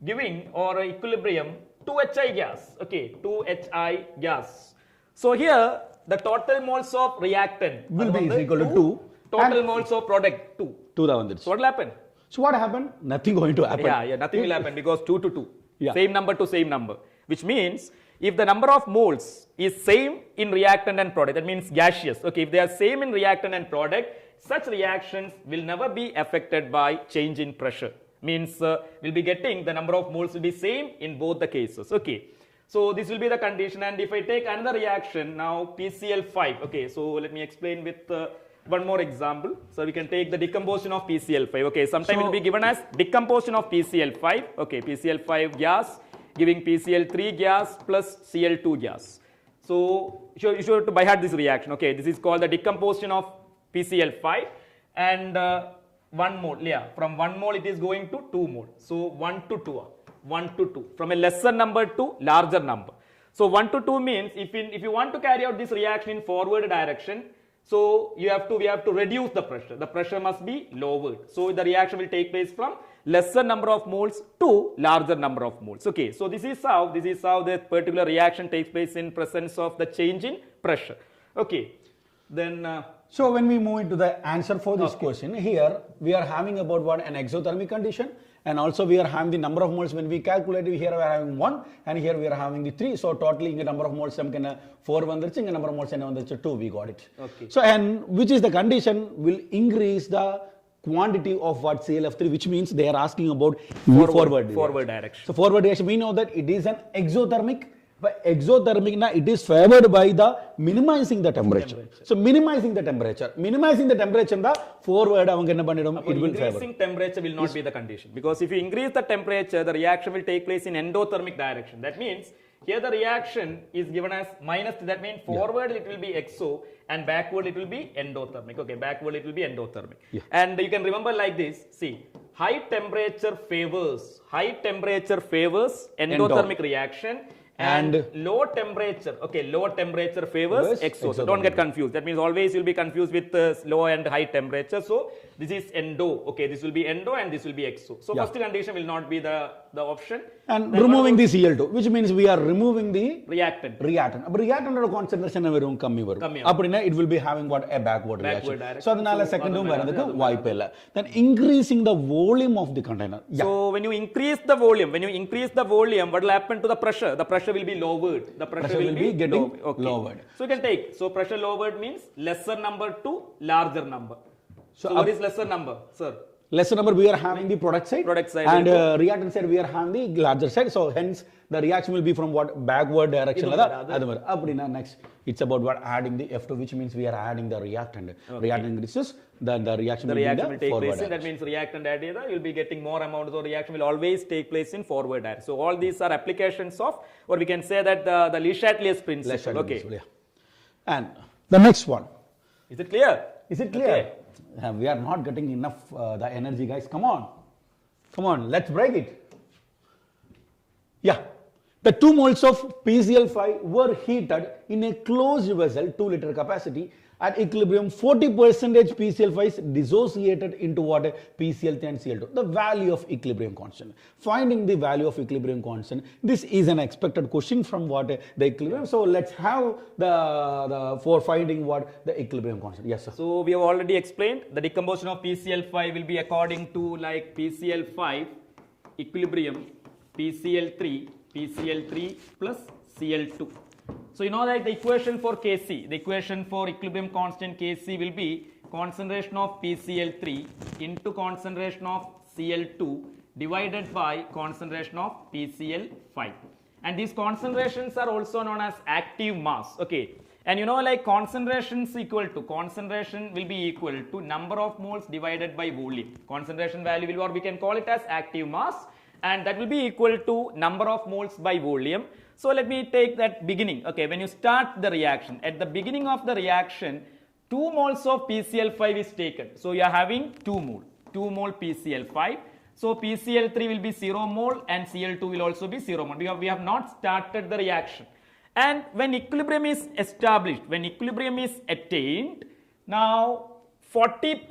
B: giving or equilibrium 2HI gas, okay, 2HI gas. So here the total moles of reactant
A: will be equal to 2.
B: Total moles of product 2.
A: 2 da vandiruchu.
B: So what will happen?
A: So what happened? Nothing going to happen.
B: Yeah, nothing will happen because 2 to 2. Yeah. Same number to same number. Which means if the number of moles is same in reactant and product, that means gaseous. Okay, if they are same in reactant and product, such reactions will never be affected by change in pressure. Means we'll be getting the number of moles will be same in both the cases. Okay, so this will be the condition. And if I take another reaction now, PCl5. Okay, so let me explain with one more example. So we can take the decomposition of PCl5. Okay, sometime it will be given as decomposition of PCl5. Okay, PCl5 gas giving PCl3 gas plus Cl2 gas. So you should to by heart this reaction. Okay, this is called the decomposition of PCl5 and 1 mole. Yeah, from 1 mole it is going to 2 mole. So 1 to 2. From a lesser number to larger number. So 1 to 2 means if you want to carry out this reaction in forward direction, so we have to reduce the pressure. The pressure must be lowered. So the reaction will take place from lesser number of moles to larger number of moles. Okay, so this is how the particular reaction takes place in presence of the change in pressure. Okay, then
A: so when we move into the answer for this question, here we are having about what an exothermic condition, and also we are having the number of moles. When we calculate, here we are having 1 and here we are having the 3. So totally the number of moles 4 vandiruchu, number of moles 2, we got it.
B: Okay.
A: So and which is the condition will increase the quantity of what ClF3, which means they are asking about forward
B: direction.
A: So forward direction, we know that it is an exothermic. But exothermic, it is favored by the minimizing the temperature. So minimizing the temperature, the forward it will favor.
B: Increasing temperature will not be the condition, because if you increase the temperature, the reaction will take place in endothermic direction. That means here the reaction is given as minus. That means forward it will be exo and backward it will be endothermic. Okay, backward it will be endothermic. Yeah. And you can remember like this. See, high temperature favors endothermic reaction. And low temperature, low temperature favors exo. So don't get confused. That means always you'll be confused with low and high temperature. So this is endo. Okay, this will be endo and this will be exo. So first condition will not be the option.
A: And then removing the Cl2, which means we are removing the
B: reactant.
A: Reactant concentration it will be having what a backward reaction. So the second one, then increasing the volume of the container.
B: Yeah. So when you increase the volume, what will happen to the pressure? The pressure will be lowered. The pressure will be
A: getting lowered.
B: So you can take. So pressure lowered means lesser number to larger number. So what is lesser number, sir?
A: Lesser number, we are having the product side and reactant side we are having the larger side. So hence the reaction will be from what backward direction. Next, it's about what adding the F2, which means we are adding the reactant. Reactant increases, then the reaction will
B: take place. That means reactant added, you will be getting more amount. So reaction will always take place in forward direction. So all these are applications of, or we can say that the Le Chatelier's principle. Okay.
A: And the next one.
B: Is it clear?
A: Okay. We are not getting enough the energy, guys. Come on, let's break it. Yeah, the 2 moles of PCl5 were heated in a closed vessel, 2 liter capacity. At equilibrium, 40% PCl5 is dissociated into what? PCl3 and Cl2. The value of equilibrium constant. Finding the value of equilibrium constant. This is an expected question from what? The equilibrium. So let's have the for finding what? The equilibrium constant. Yes, sir.
B: So we have already explained the decomposition of PCl5 will be according to like PCl5 equilibrium PCl3 plus Cl2. So you know that the equation for Kc, the equation for equilibrium constant Kc will be concentration of PCl3 into concentration of Cl2 divided by concentration of PCl5. And these concentrations are also known as active mass. Okay. And you know, like concentration will be equal to number of moles divided by volume. Concentration value will, or we can call it as active mass, and that will be equal to number of moles by volume. So let me take that beginning. Okay, when you start the reaction, at the beginning of the reaction, 2 moles of PCl5 is taken. So you are having 2 mole PCl5. So PCl3 will be 0 mole and Cl2 will also be 0 mole. We have not started the reaction. And when equilibrium is established, when equilibrium is attained, now 40%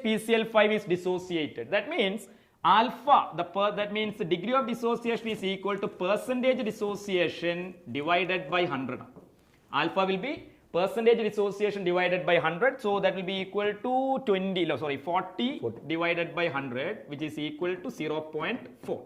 B: PCl5 is dissociated. That means alpha, that means the degree of dissociation is equal to percentage dissociation divided by 100. Alpha will be percentage dissociation divided by 100. So that will be equal to 40 divided by 100, which is equal to 0.4.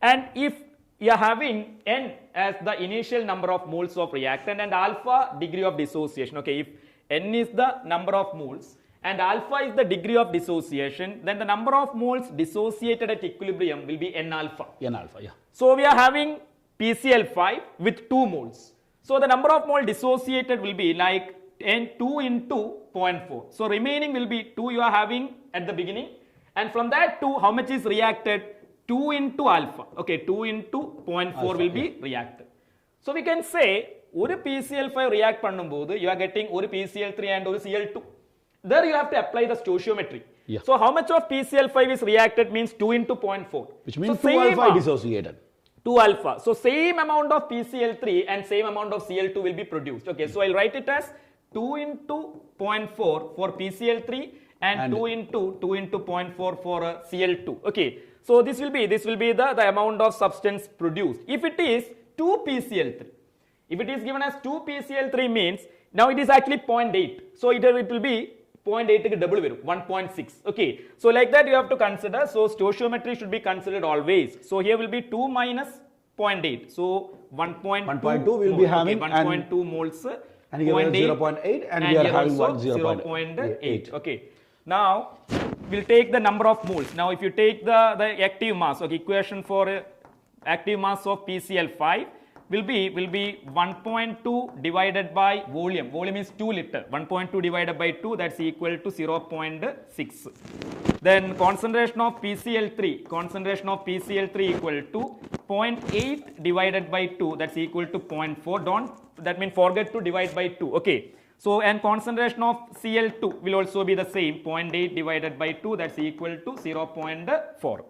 B: And if you are having N as the initial number of moles of reactant and alpha degree of dissociation, okay, if N is the number of moles and alpha is the degree of dissociation, then the number of moles dissociated at equilibrium will be N alpha.
A: N alpha, yeah.
B: So we are having PCl5 with 2 moles. So the number of mole dissociated will be like N2 into 0.4. So remaining will be 2 you are having at the beginning. And from that 2, how much is reacted? 2 into alpha. Okay, 2 into 0.4 alpha, will be reacted. So we can say, one PCl5 react pannumbodu, you are getting one PCl3 and one Cl2. There you have to apply the stoichiometry. Yeah. So how much of PCl5 is reacted means 2 into 0.4.
A: Which means so 2 alpha dissociated.
B: 2 alpha. So same amount of PCl3 and same amount of Cl2 will be produced. Okay, so I'll write it as 2 into 0.4 for PCl3 and 2 into 0.4 for Cl2. Okay, so this will be the amount of substance produced. If it is 2 PCl3, if it is given as 2 PCl3 means now it is actually 0.8. So it will be 0.8 double 1.6. Okay, so like that you have to consider. So stoichiometry should be considered always. So here will be 2 minus 0.8. So 1.2
A: will be having
B: 1.2 moles.
A: And here 0.8 and we are having 0.8.
B: Okay. Now we'll take the number of moles. Now if you take the active mass, okay, equation for active mass of PCl5 will be 1.2 divided by volume. Volume is 2 liter. 1.2 divided by 2, that's equal to 0.6. Then concentration of PCl3 equal to 0.8 divided by 2, that's equal to 0.4. That means forget to divide by 2. Okay. So and concentration of Cl2 will also be the same, 0.8 divided by 2, that's equal to 0.4.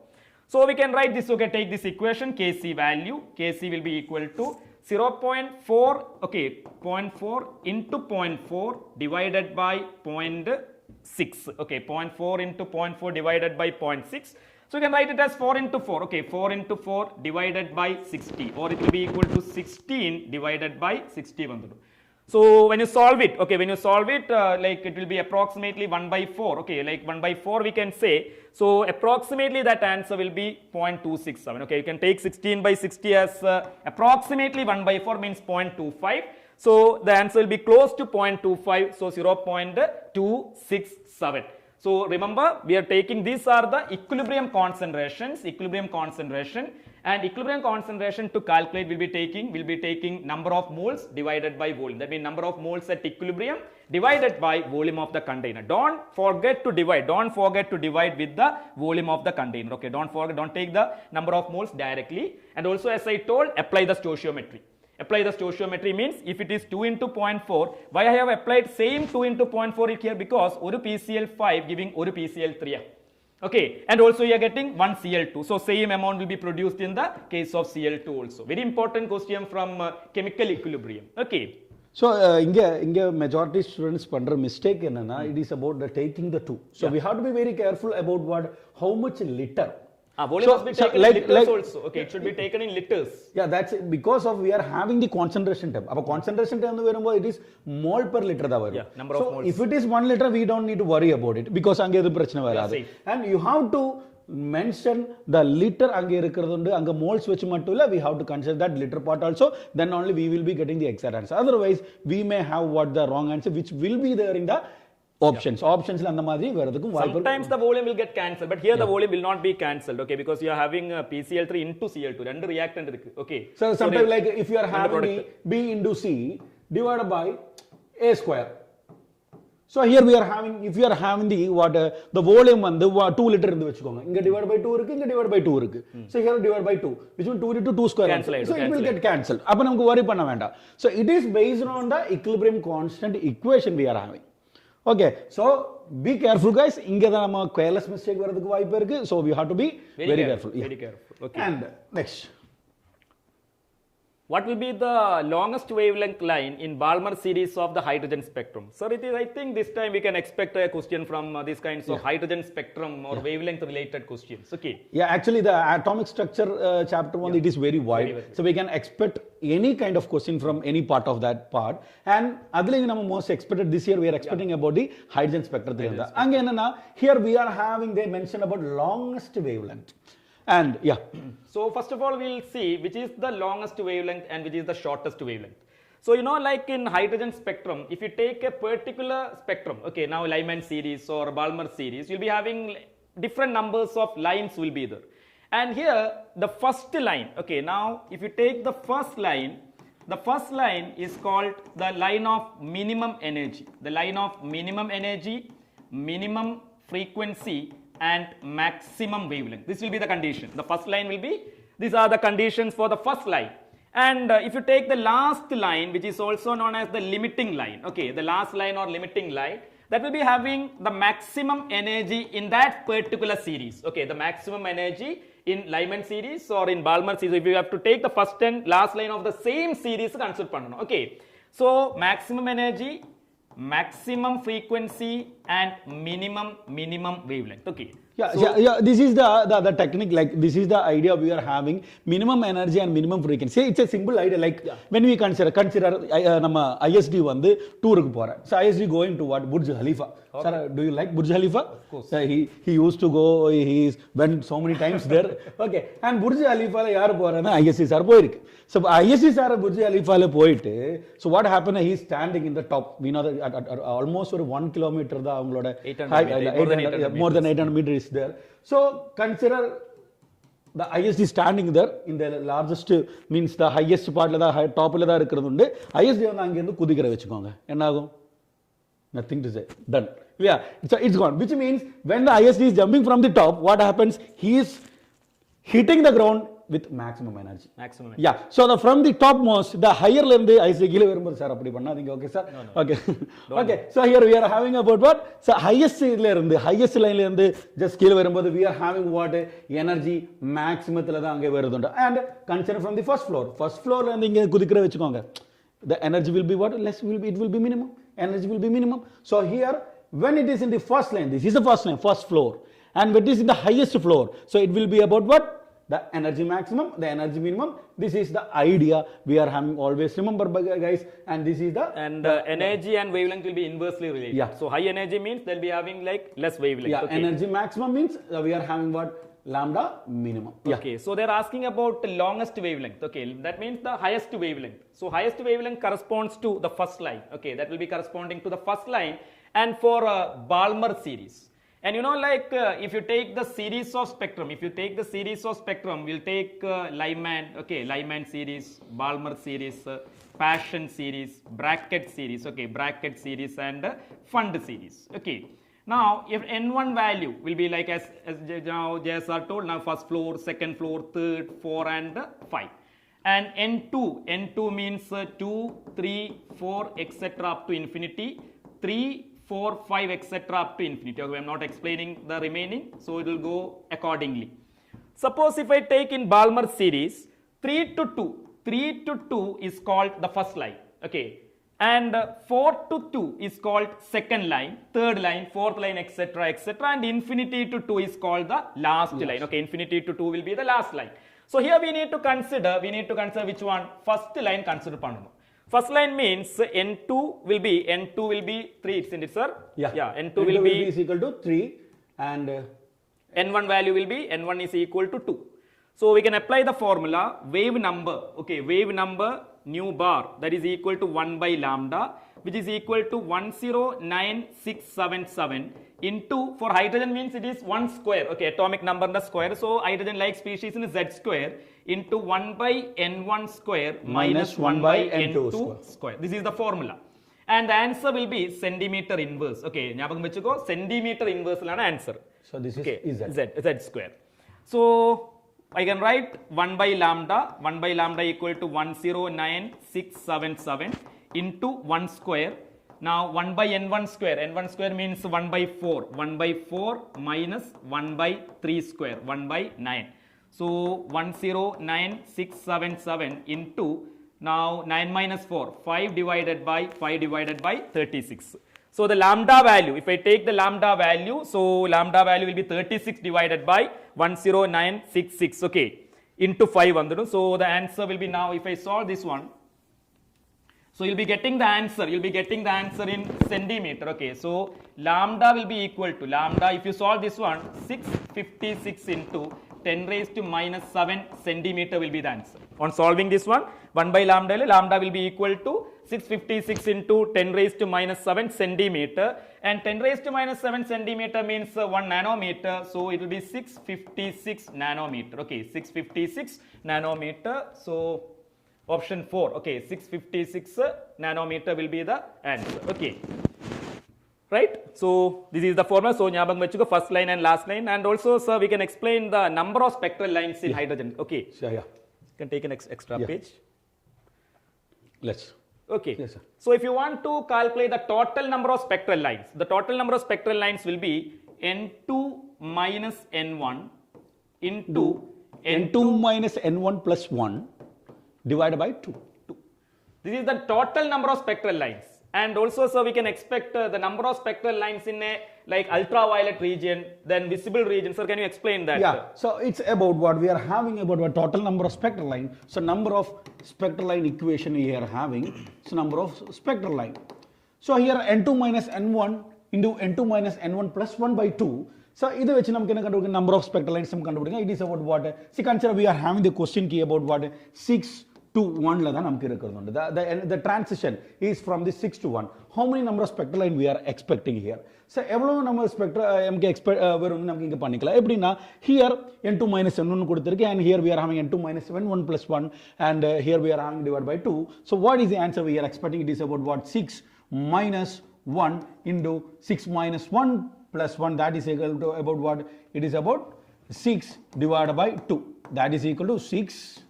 B: So we can write this, okay, take this equation, Kc value, Kc will be equal to 0.4, okay, 0.4 into 0.4 divided by 0.6, okay, 0.4 into 0.4 divided by 0.6. So you can write it as 4 into 4, okay, 4 into 4 divided by 60, or it will be equal to 16 divided by 60. So when you solve it, okay, like it will be approximately 1 by 4, okay, like 1 by 4 we can say. So approximately that answer will be 0.267, okay, you can take 16 by 60 as approximately 1 by 4 means 0.25. So the answer will be close to 0.25, so 0.267. So remember, we are taking, these are the equilibrium concentrations, and equilibrium concentration to calculate will be taking number of moles divided by volume. That means number of moles at equilibrium divided by volume of the container. Don't forget to divide with the volume of the container. Okay, don't take the number of moles directly. And also, as I told, apply the stoichiometry. Apply the stoichiometry means if it is 2 into 0.4, why I have applied same 2 into 0.4 here, because one PCl5 giving one PCl3. Okay, and also you are getting 1 Cl2. So same amount will be produced in the case of Cl2 also. Very important question from chemical equilibrium. Okay.
A: So inga majority students pandra mistake enna, it is about the taking the 2. So we have to be very careful about how much liter.
B: Volume must be taken in liters also. Okay, it should be taken in liters.
A: Yeah, that's it. Because of we are having the concentration term. Our concentration term it is mole per liter.
B: Yeah, number of moles.
A: If it is 1 liter, we don't need to worry about it because and you have to mention the liter anga moles which matula, we have to consider that liter part also, then only we will be getting the exact answer. Otherwise, we may have the wrong answer which will be there in the options. Sometimes
B: the volume will get cancelled, but here the volume will not be cancelled, okay, because you are having PCl3 into Cl2, and reactant. Okay.
A: So sometimes like if you are having B into C divided by A square. So here we are having, if you are having the volume and the 2 liter in the divided by 2 divided by 2 So here divided by 2, which means 2 into 2 square. So it will get cancelled. So it is based on the equilibrium constant equation we are having. Okay, so be careful guys. Inga careless mistake so we have to be very careful.
B: Very careful. Okay.
A: And next.
B: What will be the longest wavelength line in Balmer series of the hydrogen spectrum? Sir, I think this time we can expect a question from these kinds of hydrogen spectrum or wavelength related questions. Okay.
A: Yeah, actually the atomic structure chapter 1, it is very wide. So we can expect any kind of question from any part of that part. And most expected this year, we are expecting about the hydrogen spectrum. Here we are having, they mentioned about longest wavelength. And yeah.
B: So first of all, we'll see which is the longest wavelength and which is the shortest wavelength. So like in hydrogen spectrum, if you take a particular spectrum, okay, now Lyman series or Balmer series, you'll be having different numbers of lines will be there. And here the first line, okay, now if you take the first line is called the line of minimum energy. The line of minimum energy, minimum frequency, and maximum wavelength. This will be the condition. The first line will be, these are the conditions for the first line. And if you take the last line, which is also known as the limiting line, okay, the last line or limiting line, that will be having the maximum energy in that particular series. Okay, the maximum energy in Lyman series or in Balmer series. If you have to take the first and last line of the same series, consider panna. Okay, so maximum energy, maximum frequency, and minimum wavelength. Okay.
A: Yeah, so, this is the technique, like this is the idea we are having, minimum energy and minimum frequency. It's a simple idea, like when we consider nama ISD vandu tour ku pora. So ISD going to what? Burj Khalifa. Okay. Sir, do you like Burj Khalifa?
B: Of course.
A: He used to go, he went so many times there. Okay. And Burj Khalifa la yaar porana ISD sir poirukku. So ISD sir Burj Khalifa la poite. So what happened? He is standing in the top. We know that at almost 1 kilometer da avangaloda more than 800 meters there. So consider the ISD standing there in the largest, means the highest part la da top la da irukradunde ISD vandu ange irundhu kudikira vechukonga enna agum, nothing to say, done. Yeah, so it's gone, which means when the ISD is jumping from the top, what happens? He is hitting the ground with maximum energy.
B: Maximum energy.
A: Yeah, so from the topmost, the higher level ISD kile varumbodhu sir appadi pannadinga. Okay sir?
B: No.
A: Okay. Okay, so here we are having about what? So highest line la irundhu just kile varumbodhu we are having what? Energy maximathila da ange varudunda. And consider from the first floor la irundhu inge kudikira vechukonga, the energy will be what? It will be minimum. Energy will be minimum. So here, when it is in the first line, this is the first line, first floor, and when it is in the highest floor, so it will be about what? The energy maximum, the energy minimum. This is the idea we are having, always remember guys, and this is the
B: energy and wavelength will be inversely related.
A: Yeah.
B: So high energy means they'll be having like less wavelength.
A: Yeah,
B: okay.
A: Energy maximum means we are having what? Lambda minimum. Yeah.
B: Okay, so they're asking about the longest wavelength. Okay, that means the highest wavelength. So highest wavelength corresponds to the first line. Okay, that will be corresponding to the first line. And for Balmer series, and you know, like if you take the series of spectrum, we'll take Lyman, okay, Lyman series, Balmer series, Passion series, bracket series, okay, bracket series, and fund series. Okay. Now, if N1 value will be like as now JSR told, now first floor, second floor, third, 4, and 5. And N2 means 2, 3, 4, etc. up to infinity, 3, 4, 5, etc. up to infinity. Okay, I am not explaining the remaining, so it will go accordingly. Suppose if I take in Balmer series, 3 to 2 is called the first line. Okay. And 4 to 2 is called second line, third line, fourth line, etc. And infinity to 2 is called the last line. Okay, infinity to 2 will be the last line. So here we need to consider which one? First line consider pannu. First line means N2 will be 3, isn't it, sir?
A: Yeah.
B: N2 will be
A: is equal to 3, and
B: N1 value will be N1 is equal to 2. So we can apply the formula wave number. Okay, wave number nu bar, that is equal to 1 by lambda, which is equal to 109677 into, for hydrogen means it is 1 square. Okay, atomic number in the square. So hydrogen like species in Z square into 1 by N1 square minus 1 by N2 square. This is the formula. And the answer will be centimeter inverse. Okay, centimeter inverse is the answer.
A: So this is
B: okay,
A: Z
B: square. So I can write 1 by lambda equal to 109677 into 1 square. Now 1 by N1 square means 1 by 4 minus 1 by 3 square, 1 by 9. So 109677 into, now 9 minus 4, 5 divided by 36. So the lambda value, if I take the lambda value, so lambda value will be 36 divided by 10966, okay, into 5. So the answer will be, now if I solve this one, so you'll be getting the answer in centimeter. Okay, so lambda will be equal to, if you solve this one, 656 into 10 raised to minus 7 centimeter will be the answer. On solving this one, 1 by lambda will be equal to 656 into 10 raised to minus 7 centimeter, and 10 raised to minus 7 centimeter means 1 nanometer, so it will be 656 nanometer. Okay, 656 nanometer. So option 4, okay, 656 nanometer will be the answer. Okay, right? So this is the formula. So nyabang vechuko first line and last line, and also sir we can explain the number of spectral lines in hydrogen. Okay,
A: yeah.
B: You can take an extra page.
A: Let's.
B: Okay.
A: Yes, sir.
B: So if you want to calculate the total number of spectral lines, the total number of spectral lines will be N2 minus N1 into
A: N2 minus N1 plus 1 divided by 2.
B: This is the total number of spectral lines. And also, so we can expect the number of spectral lines in a like ultraviolet region, then visible region. Sir, can you explain that?
A: Yeah, so it's about what we are having about a total number of spectral line. So number of spectral line equation we are having. So number of spectral line. So here N2 minus N1 into N2 minus N1 plus 1 by 2. So this is the number of spectral lines. It is about what? See, consider we are having the question key about what? 6 to 1. The transition is from the 6 to 1. How many number of spectral line we are expecting here? So, எவ்வளவு number of spectra வரும் நமக்கு இங்க பண்ணிக்கலாம். எப்படின்னா here n2 minus n1 கொடுத்திருக்கு and here we are having n2 minus n1 plus 1 and here we are having divided by 2. So what is the answer we are expecting? It is about what? 6 minus 1 into 6 minus 1 plus 1, that is equal to about what? It is about 6 divided by 2. That is equal to 6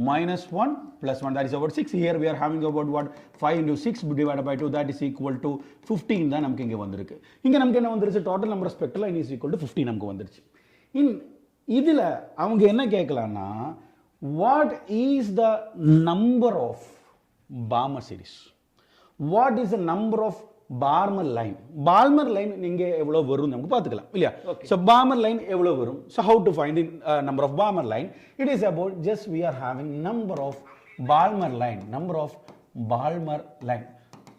A: minus 1 plus 1, that is about 6. Here we are having about what? 5 into 6 divided by 2, that is equal to 15 தான் நமக்கு இங்க வந்திருக்கு. இங்க நமக்கு என்ன வந்திருச்சு? total number of spectral line is equal to 15 நமக்கு வந்திருச்சு. இதுல அவங்க என்ன கேட்கலாம்னா what is the number of Balmer series? What is the number of Balmer line? Balmer line நீங்க எவ்வளவு வரும் நமக்கு பார்த்துக்கலாம் இல்லையா? So Balmer line எவ்வளவு வரும்? So how to find the number of Balmer line? It is about just we are having number of Balmer line.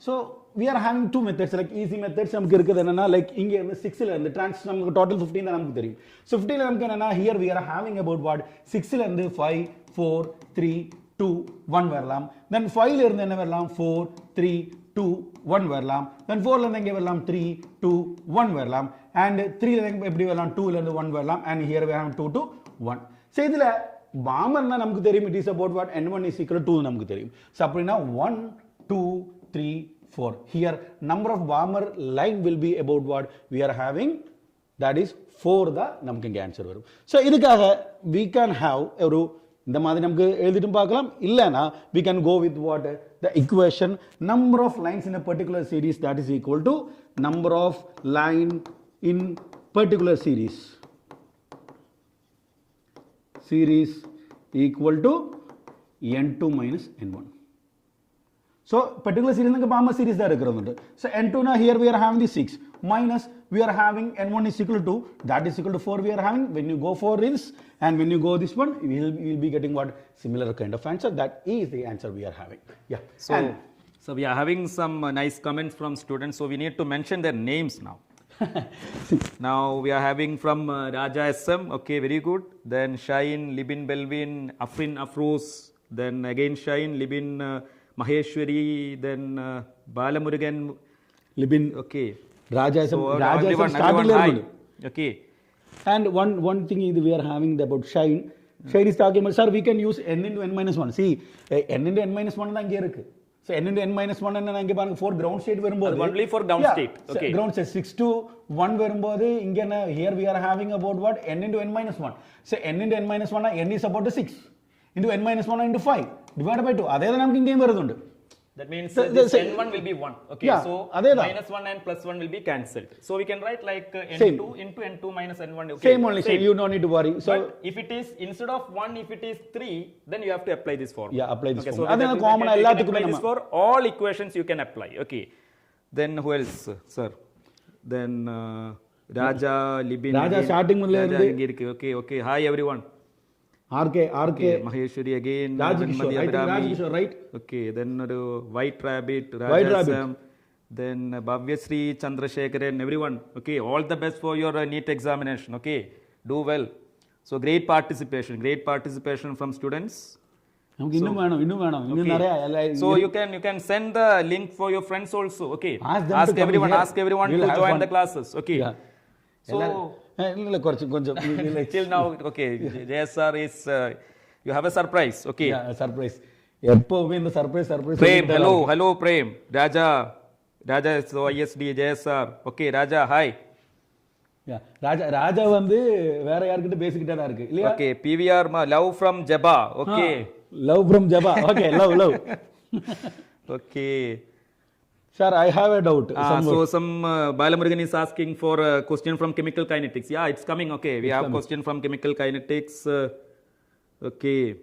A: So we are having two methods, like easy methods நமக்கு இருக்குது என்னன்னா like இங்க இருந்து 6 ல இருந்து trans நமக்கு total 15 தான் நமக்கு தெரியும். So 15 ல நமக்கு என்னன்னா here we are having about what? 6 ல இருந்து 5 4 3 2 1 வரலாம். Then 5 ல இருந்து என்ன வரலாம்? 4 3 2 1 வரலாம். Then 4 ல இருந்து எங்க வரலாம்? 3 2 1 வரலாம். And 3 ல இருந்து எப்படி வரலாம்? 2 ல இருந்து 1 வரலாம். And here we have 2 to 1. So இதுல பாமர்னா நமக்கு தெரியும் it is about what? n1 is equal to 2 நமக்கு தெரியும். So அப்படினா 1 2 3 4. Here number of Balmer line will be about what? We are having, that is 4 தான் நமக்கு இங்க ஆன்சர் வரும். So இதுக்காக we can have ஒரு இந்த மாதிரி நமக்கு எழுதிட்டும் பார்க்கலாம். இல்லனா we can go with what? The equation number of lines in a particular series, that is equal to number of line in particular series equal to n2 minus n1. So particular series is Balmer series da irukkuradhu. So n2 na here we are having the 6 minus we are having n1 is equal to, that is equal to 4 we are having. When you go for this and when you go this one, we will be getting what? Similar kind of answer. That is the answer we are having. Yeah.
B: So we are having some nice comments from students. So we need to mention their names now. Now we are having from Raja SM. Okay, very good. Then Shine, Libin Belvin, Afrin Afroz. Then again Shine, Libin Maheshwari. Then Balamurugan.
A: Libin.
B: Okay.
A: Raja SM.
B: So
A: Raja SM
B: everyone hi. Okay.
A: And one thing is we are having about Shine. Shine is talking about, sir, we can use n into n minus 1. See, n into n minus 1 தான் இங்கே இருக்கு. So n into n minus 1 என்ன இங்க பாருங்க 4 ground state வரும்போது
B: only for ground state. Okay.
A: Ground state 6 to 1 வரும்போது இங்க என்ன here we are having about what? n into n minus 1. So n into n minus 1 n is about 6 into n minus 1 into 5 divided by 2. அதே தான் நமக்கு இங்கேயும் வருதுண்டு.
B: That means this n1 will be 1. Okay,
A: yeah,
B: so minus 1 and plus 1 will be cancelled. So we can write like n2 into n2 minus n1. Okay,
A: same only, same. You don't need to worry. So
B: but if it is instead of 1, if it is 3, then you have to apply this formula.
A: Yeah, apply this
B: formula.
A: So that's common.
B: Apply this for all equations you can apply. Okay. Then who else, sir? Then Raja, Libin.
A: Raja starting
B: Okay, okay. Hi everyone.
A: RK.
B: Maheshwari again.
A: Rajkishore, right?
B: Okay, then White Rabbit,
A: White Rabbit.
B: Then Bhavyasri, Chandrasekharan, everyone. Okay, all the best for your NEET examination. Okay, do well. So great participation from students. So you can send the link for your friends also. Okay, ask everyone to join the classes. Okay. Yeah. So till now, okay, JSR is you have a surprise. Okay.
A: Yeah, a surprise. எப்பவுமே surprise.
B: Prem, hello Prem. Raja is ISD JSR. Okay, Raja, hi.
A: Yeah, Raja வந்து வேற யார்கிட்ட பேசிக்கிட்டே தான் இருக்கு இல்லையா?
B: Okay, PVR love from Jabba. Okay.
A: Love from Jabba. Okay, love.
B: Okay.
A: Sir, I have a doubt.
B: So some Balamurugan is asking for a question from chemical kinetics. Yeah, it's coming. Okay, we have question from chemical kinetics. Okay.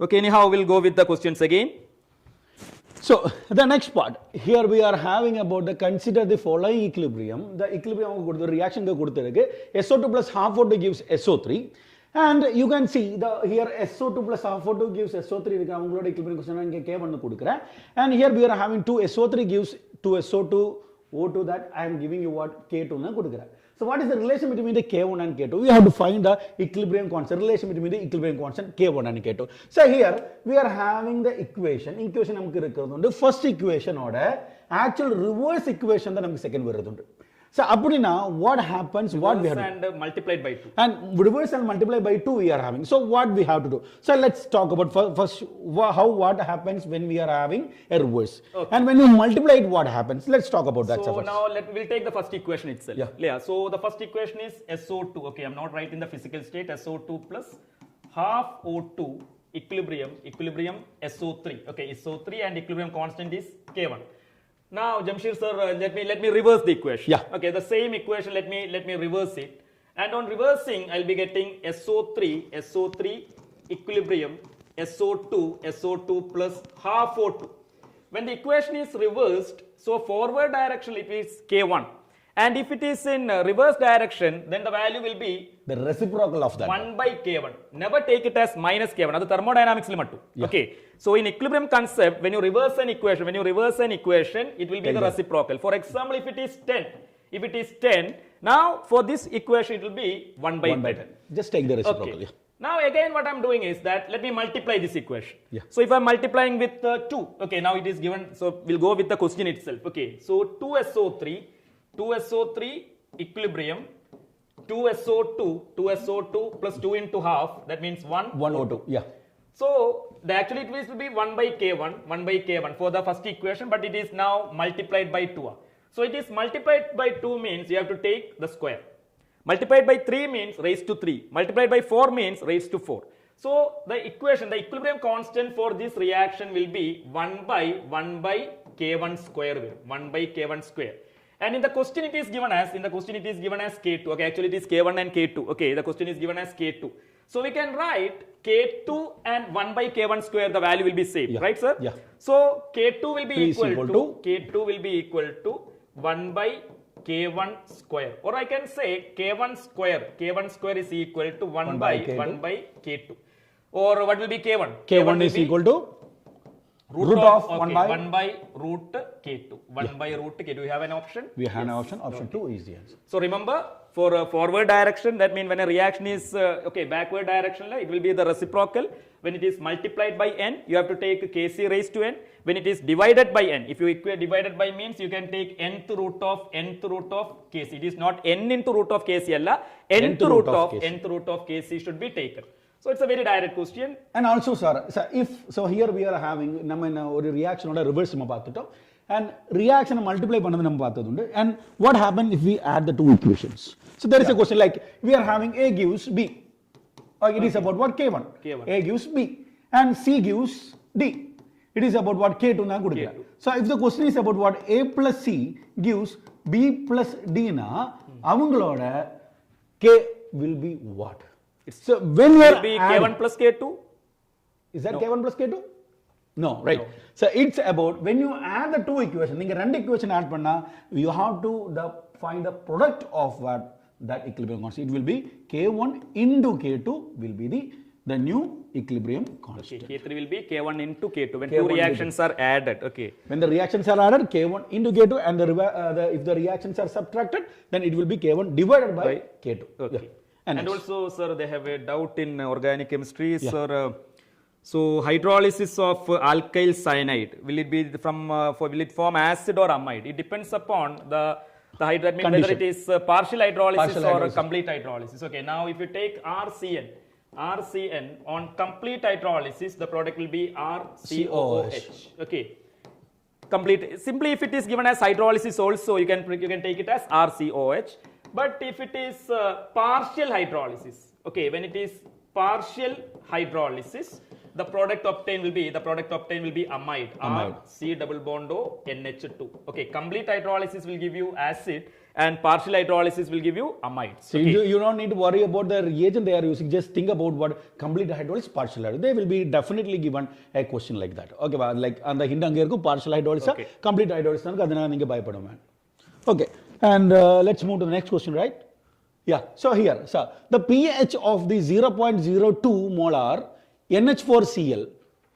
B: Okay, anyhow, we'll go with the questions again.
A: So the next part, here we are having about the consider the following equilibrium. The equilibrium the reaction SO2 plus half O2 gives SO3, and you can see the here SO2 plus half O2 gives SO3 equilibrium, and here we are having 2 SO3 gives 2 SO2 O2, that I am giving you what K2. So what is the relation between the K1 and K2? We have to find the equilibrium constant, relation between the equilibrium constant K1 and K2. So here we are having the equation the first equation order actual reverse equation the second version. So appadina what happens,
B: reverse
A: what we have
B: and
A: to
B: multiplied by 2.
A: and reverse and multiply by 2 we are having. So what we have to do? So let's talk about first how what happens when we are having a reverse. Okay. And when you multiply it, what happens? Let's talk about that.
B: So now we'll take the first equation itself.
A: Yeah.
B: So the first equation is SO2. Okay, I'm not writing the physical state. SO2 plus half O2 equilibrium SO3. Okay, SO3 and equilibrium constant is K1. Now, Jamshir sir, let me reverse the equation.
A: Yeah.
B: Okay, the same equation. Let me reverse it. And on reversing, I'll be getting SO3 equilibrium SO2 plus half O2. When the equation is reversed, so forward direction it is K1. And if it is in reverse direction, then the value will be
A: the reciprocal of that
B: 1 by K1. Never take it as minus K1. That's thermodynamics limit.
A: Yeah.
B: Okay. So in equilibrium concept, when you reverse an equation, it will be the reciprocal. For example, if it is 10, now for this equation it will be 1 by 10.
A: Just take the reciprocal.
B: Okay.
A: Yeah.
B: Now again what I'm doing is that let me multiply this equation.
A: Yeah.
B: So if I'm multiplying with 2, okay, now it is given, so we'll go with the question itself. Okay, so 2SO3 equilibrium 2SO2 plus 2 into half, that means 1
A: O2. Yeah.
B: So actually it will be 1 by K1 for the first equation, but it is now multiplied by 2. So it is multiplied by 2 means you have to take the square. Multiplied by 3 means raised to 3. Multiplied by 4 means raised to 4. So the equilibrium constant for this reaction will be 1 by K1 square. 1 by K1 square. And in the question it is given as K2. Okay, actually it is K1 and K2. Okay, the question is given as K2. So we can write K2 and 1 by K1 square, the value will be same, right sir?
A: Yeah.
B: So K2 will be equal to 1 by K1 square. Or I can say K1 square is equal to 1 by K2. Or what will be K1?
A: K1 is equal to root of 1
B: by root K2. 1 by root K2. We have an option?
A: We have an option. Option 2 is the answer.
B: So remember, for forward direction, that means when a reaction is backward direction, it will be the reciprocal. When it is multiplied by n, you have to take Kc raised to n. When it is divided by n, if you divided by means, you can take nth root of Kc. It is not n into root of Kc, nth root of Kc should be taken. So it's a very direct question.
A: And also, sir, here we are having a reaction or a reverse and reaction multiply and what happens if we add the two equations? So there is a question like we are having A gives B. Or it is about what? K1. A gives B and C gives D. It is about what? K2 na kudukira. So if the question is about what A plus C gives B plus D na, avangaloda K will be what? So when we are
B: be K1 plus K2?
A: Is that K1 plus K2? No, right. No. So it's about when you add the two equations, you have to find the product of that equilibrium constant. It will be K1 into K2 will be the new equilibrium constant.
B: Okay, K3 will be K1 into K2 when two reactions are added. Okay.
A: When the reactions are added, K1 into K2 and if the reactions are subtracted, then it will be K1 divided by K2.
B: Okay. Yeah. And also, sir, they have a doubt in organic chemistry, sir. So hydrolysis of alkyl cyanide, will it form acid or amide? It depends upon the hydrolysis, whether it is partial hydrolysis or complete hydrolysis. Okay, now if you take RCN on complete hydrolysis, the product will be RCOOH. Okay, complete. Simply, if it is given as hydrolysis, also you can take it as RCOH. But if it is partial hydrolysis, okay, when it is partial hydrolysis, the product obtained will be amide.
A: Amide.
B: C double bond O NH2. Okay, complete hydrolysis will give you acid and partial hydrolysis will give you amides.
A: So
B: okay.
A: you don't need to worry about the reagent they are using. Just think about what complete hydrolysis, partial hydrolysis. They will be definitely given a question like that. Okay, like on the hint partial hydrolysis, okay. Complete hydrolysis. Okay, and let's move to the next question, right? Yeah, so here, so the pH of the 0.02 molar NH4Cl,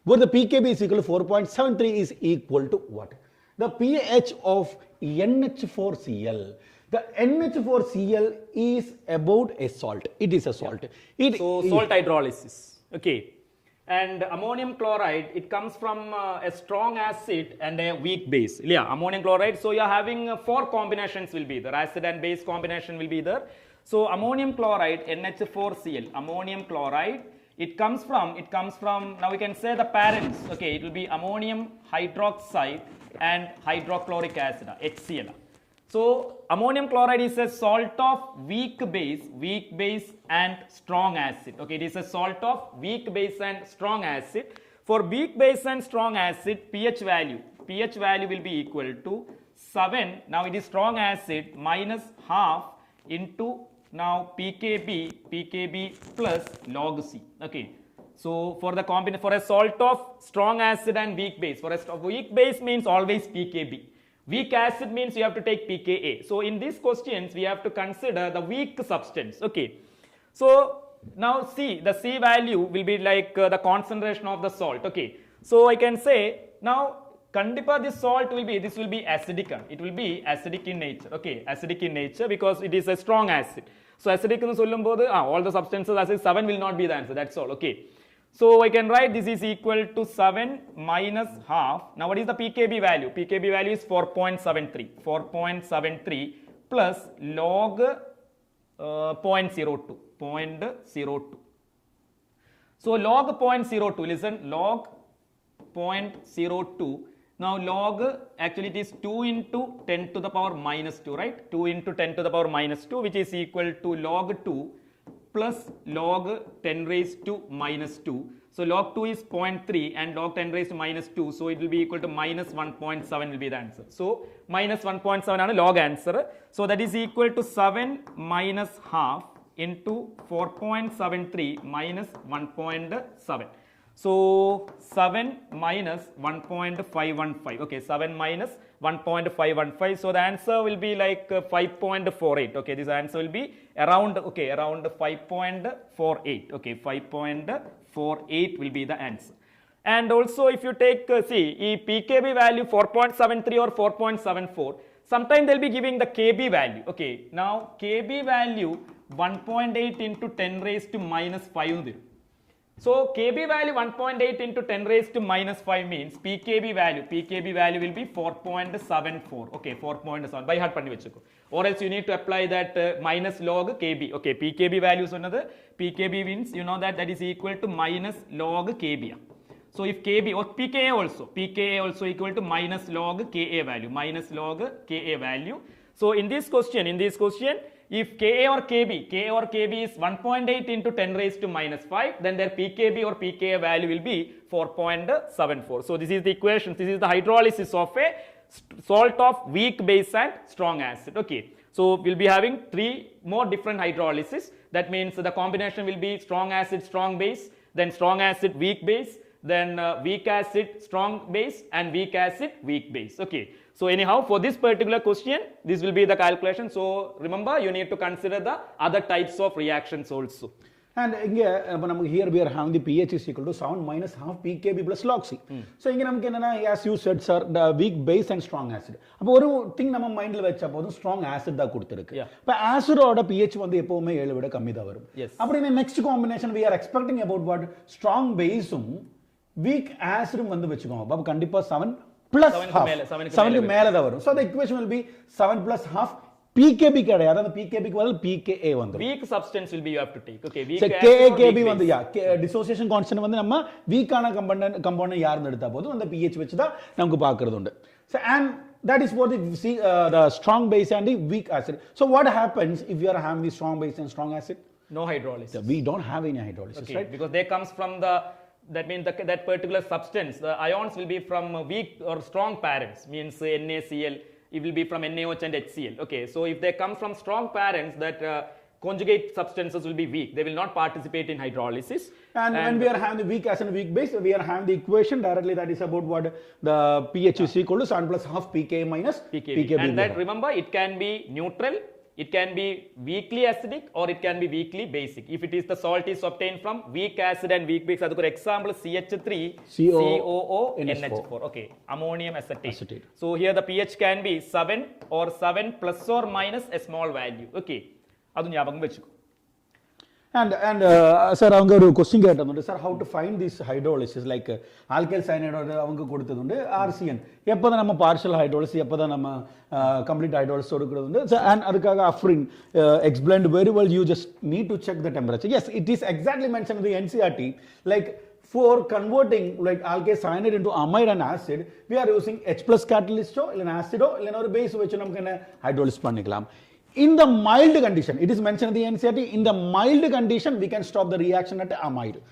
A: where the pKb is equal to 4.73 is equal to what? The pH of NH4Cl. The NH4Cl is about a salt. It is a salt.
B: Yeah. So salt hydrolysis. Okay. And ammonium chloride, it comes from a strong acid and a weak base. Yeah, ammonium chloride. So you are having 4 combinations will be there. Acid and base combination will be there. So ammonium chloride, NH4Cl, ammonium chloride, it comes from, now we can say the parents, okay, it will be ammonium hydroxide and hydrochloric acid, HCl. So ammonium chloride is a salt of weak base and strong acid. Okay, it is a salt of weak base and strong acid. For weak base and strong acid, pH value will be equal to 7. Now it is strong acid minus half into now pKb plus log C. Okay. So for the for a salt of strong acid and weak base, for a weak base means always pKb. Weak acid means you have to take pKa. So in these questions, we have to consider the weak substance. Okay. So now C, the C value will be like the concentration of the salt. Okay. So I can say now Kandipa this salt will be, this will be acidic. It will be acidic in nature. Okay. Acidic in nature because it is a strong acid. So acidic in all the substances acid 7 will not be the answer. That's all. Okay. So I can write this is equal to 7 minus half. Now what is the pKb value? pKb value is 4.73. 4.73 plus log 0.02. 0.02. So log 0.02, listen, log 0.02. Now log, actually it is 2 into 10 to the power minus 2, right? 2 into 10 to the power minus 2, which is equal to log 2 plus log 10 raised to minus 2. So log 2 is 0.3 and log 10 raised to minus 2. So it will be equal to minus 1.7 will be the answer. So minus 1.7 is log answer. So that is equal to 7 minus half into 4.73 minus 1.7. So 7 minus 1.515. Okay, 7 minus 1.515. So the answer will be like 5.48. Okay, this answer will be around, okay, around 5.48. Okay, 5.48 will be the answer. And also if you take, see, pKb value 4.73 or 4.74, sometimes they'll be giving the Kb value. Okay, now Kb value 1.8 into 10 raised to minus 5. So Kb value 1.8 into 10 raised to minus 5 means pKb value will be 4.74. Okay, 4.7 by heart panni vechukku. Or else you need to apply that minus log Kb. Okay, pKb value is another. pKb means you know that is equal to minus log Kb. So if Kb or pKa also equal to minus log Ka value, minus log Ka value. So in this question, if Ka or Kb is 1.8 into 10 raised to minus 5, then their pKb or pKa value will be 4.74. So this is the equation. This is the hydrolysis of a salt of weak base and strong acid. Okay. So we'll be having 3 more different hydrolysis. That means the combination will be strong acid, strong base, then strong acid, weak base, then weak acid, strong base, and weak acid, weak base. Okay. So anyhow, for this particular question, this will be the calculation. So remember, you need to consider the other types of reactions also.
A: And here we are having the pH is equal to 7 minus half pKb plus log C. So as you said, sir, the weak base and strong acid. One thing in mind is strong acid.
B: Yeah.
A: But acid or pH is yes. In the next combination, we are expecting about what? Strong base, weak acid, 7 plus half. 7 So the equation will be 7 plus half pKb pKb pKa
B: weak substance will be you have to take. Okay, weak
A: so Kb dissociation constant weak component yaarnu edutha podum and the pH vechu da namakku paakuradundu. So and that is what the strong base and the weak acid. So what happens if you are having the strong base and strong acid?
B: No hydrolysis.
A: We don't have any hydrolysis,
B: okay,
A: right?
B: Because they comes from the that means that particular substance, the ions will be from weak or strong parents, means NaCl, it will be from NaOH and HCl. Okay, so if they come from strong parents, that conjugate substances will be weak. They will not participate in hydrolysis.
A: And when we are having the weak acid and weak base, we are having the equation directly, that is about what the pH is equal to 7 plus half pK minus pKb.
B: And that, remember, it can be neutral, it can be weakly acidic, or it can be weakly basic. If it is the salt is obtained from weak acid and weak base, for example, CH3 COO NH4. Okay, ammonium acetate. So here the pH can be 7 or 7 plus or minus a small value. Okay, adu nyabagam vechuko.
A: And sir, avanga oru question kettadundu, sir, how to find this hydrolysis, like alkyl cyanide avanga kodutadundu RCN eppoda nama partial hydrolysis eppoda nama complete hydrolysis kodukradundu. So, and adukaga Afrin explained very well. You just need to check the temperature. Yes, it is exactly mentioned in the NCERT, like for converting like alkyl cyanide into amide and acid, we are using H plus catalyst or an acid or a base which we hydrolysis pannikalam. In the mild condition, it is mentioned in the NCERT, in the mild condition, we can stop the reaction at amide.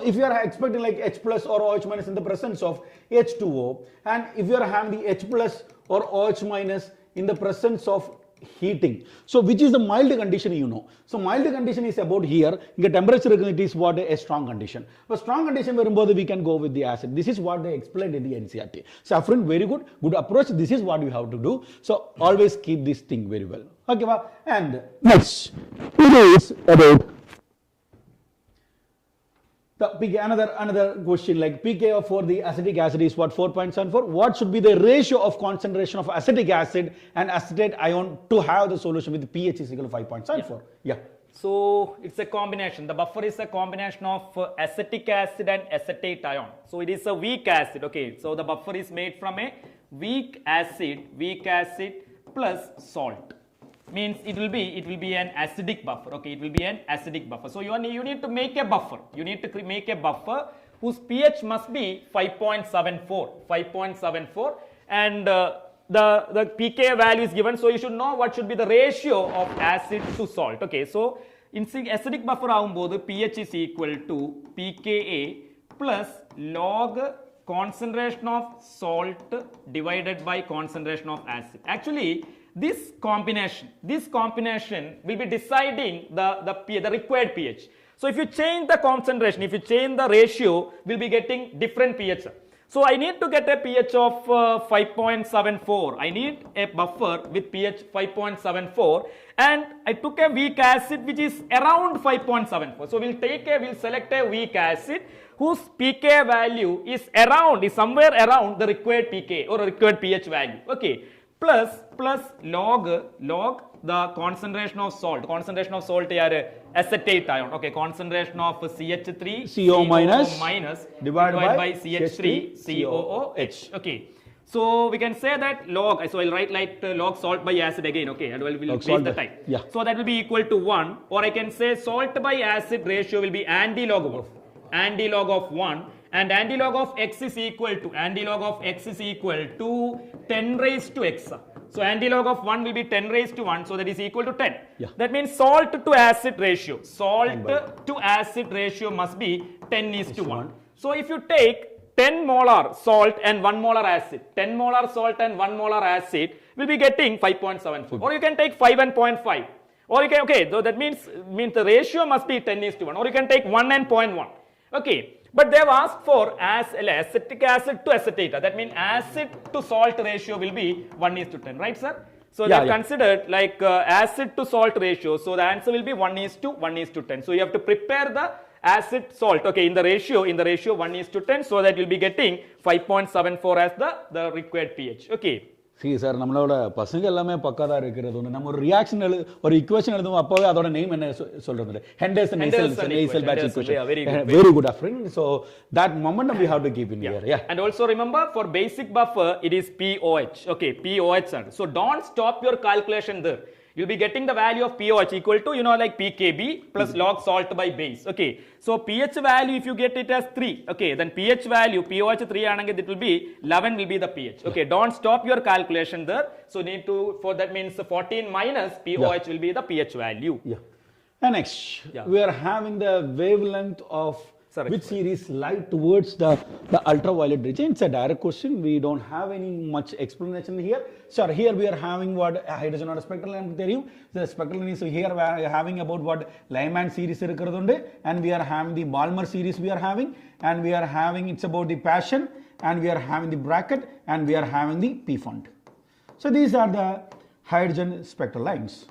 A: If you are expecting like H plus or OH minus in the presence of H2O, and if you are having the H plus or OH minus in the presence of heating, so which is the mild condition, you know. So mild condition is about here, the temperature it is what a strong condition. But strong condition where we can go with the acid. This is what they explained in the NCERT. So friend, very good approach. This is what you have to do. So always keep this thing very well. Okay, and next it is about the PK. Another question, like pK for the acetic acid is what, 4.74. What should be the ratio of concentration of acetic acid and acetate ion to have the solution with pH is equal to 5.74? Yeah.
B: So it's a combination. The buffer is a combination of acetic acid and acetate ion. So it is a weak acid. Okay. So the buffer is made from a weak acid plus salt. Means it will be an acidic buffer. Okay, it will be an acidic buffer. So you need to make a buffer. You need to make a buffer whose pH must be 5.74, and the pK value is given. So you should know what should be the ratio of acid to salt. Okay, so in acidic buffer avumbodhu pH is equal to pKa plus log concentration of salt divided by concentration of acid. Actually, this combination will be deciding the required pH. So if you change the concentration, if you change the ratio, we'll be getting different pH. So I need to get a pH of 5.74. I need a buffer with pH 5.74, and I took a weak acid which is around 5.74. So we'll select a weak acid whose pK value is somewhere around the required pK or required pH value. Okay. Plus log the concentration of salt. Concentration of salt is acetate ion. Okay, concentration of CH3 CO minus divided by CH3 COOH. Okay, so we can say that log. So I'll write like log salt by acid again. Okay, and we'll waste the time. Yeah. So that will be equal to 1, or I can say salt by acid ratio will be anti-log of 1. And anti-log of x is equal to 10 raised to x. So anti-log of 1 will be 10 raised to 1, so that is equal to 10. Yeah. That means salt to acid ratio. Salt to acid ratio must be 10 is to 1. So if you take 10 molar salt and 1 molar acid, 10 molar salt and 1 molar acid will be getting 5.74. Or you can take 5 and 0.5. Or you can, okay, so that means the ratio must be 10 is to 1. Or you can take 1 and 0.1. Okay. But they have asked for acetic acid to acetate. That means acid to salt ratio will be 1 is to 10, right, sir? So they have considered like acid to salt ratio. So the answer will be 1 is to 10. So you have to prepare the acid salt. Okay, in the ratio 1 is to 10, so that you'll be getting 5.74 as the required pH. Okay.
A: See, sir, நம்மளோட பசங்க எல்லாமே பக்காதா இருக்கிறது ஒன்று. நம்ம ஒரு reaction ஒரு equation எழுதும் அப்பவே அதோட நேம் என்ன சொல்றது? Henderson Isel batch equation. Very good, friend. So that momentum we have to keep in here. Yeah.
B: And also remember, for basic buffer it is POH. Okay, POH. So don't stop your calculation there. You'll be getting the value of POH equal to, like pKb plus log salt by base. Okay. So pH value, if you get it as 3, okay, then pH value, POH 3 ananga, it will be 11 will be the pH. Okay, don't stop your calculation there. So need to, for that means 14 minus POH will be the pH value.
A: Yeah. And next, we are having the wavelength of
B: Sir,
A: which series lie towards the ultraviolet region? It's a direct question. We don't have any much explanation here. So here we are having what hydrogen or spectral lamp theory. The spectral lamp is here we are having about what Lyman series and we are having the Balmer series we are having, and we are having it's about the passion, and we are having the bracket, and we are having the P font. So these are the hydrogen spectral lines.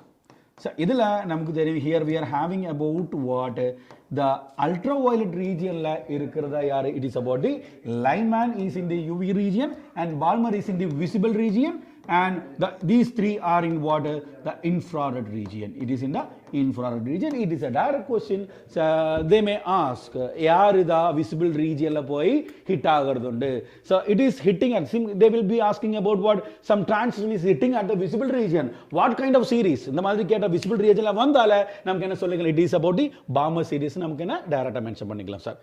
A: So here we are having about what the ultraviolet region it is about the Lyman is in the UV region and Balmer is in the visible region, and these three are in what the infrared region. It is in the infrared region. It is a direct question. So they may ask yaar the visible region la poi hit agardunde. So it is hitting at they will be asking about what some transition is hitting at the visible region. What kind of series? The madri keta visible region la vandala namukena sollinga it is about the Balmer series namukena direct mention pannikalam sir.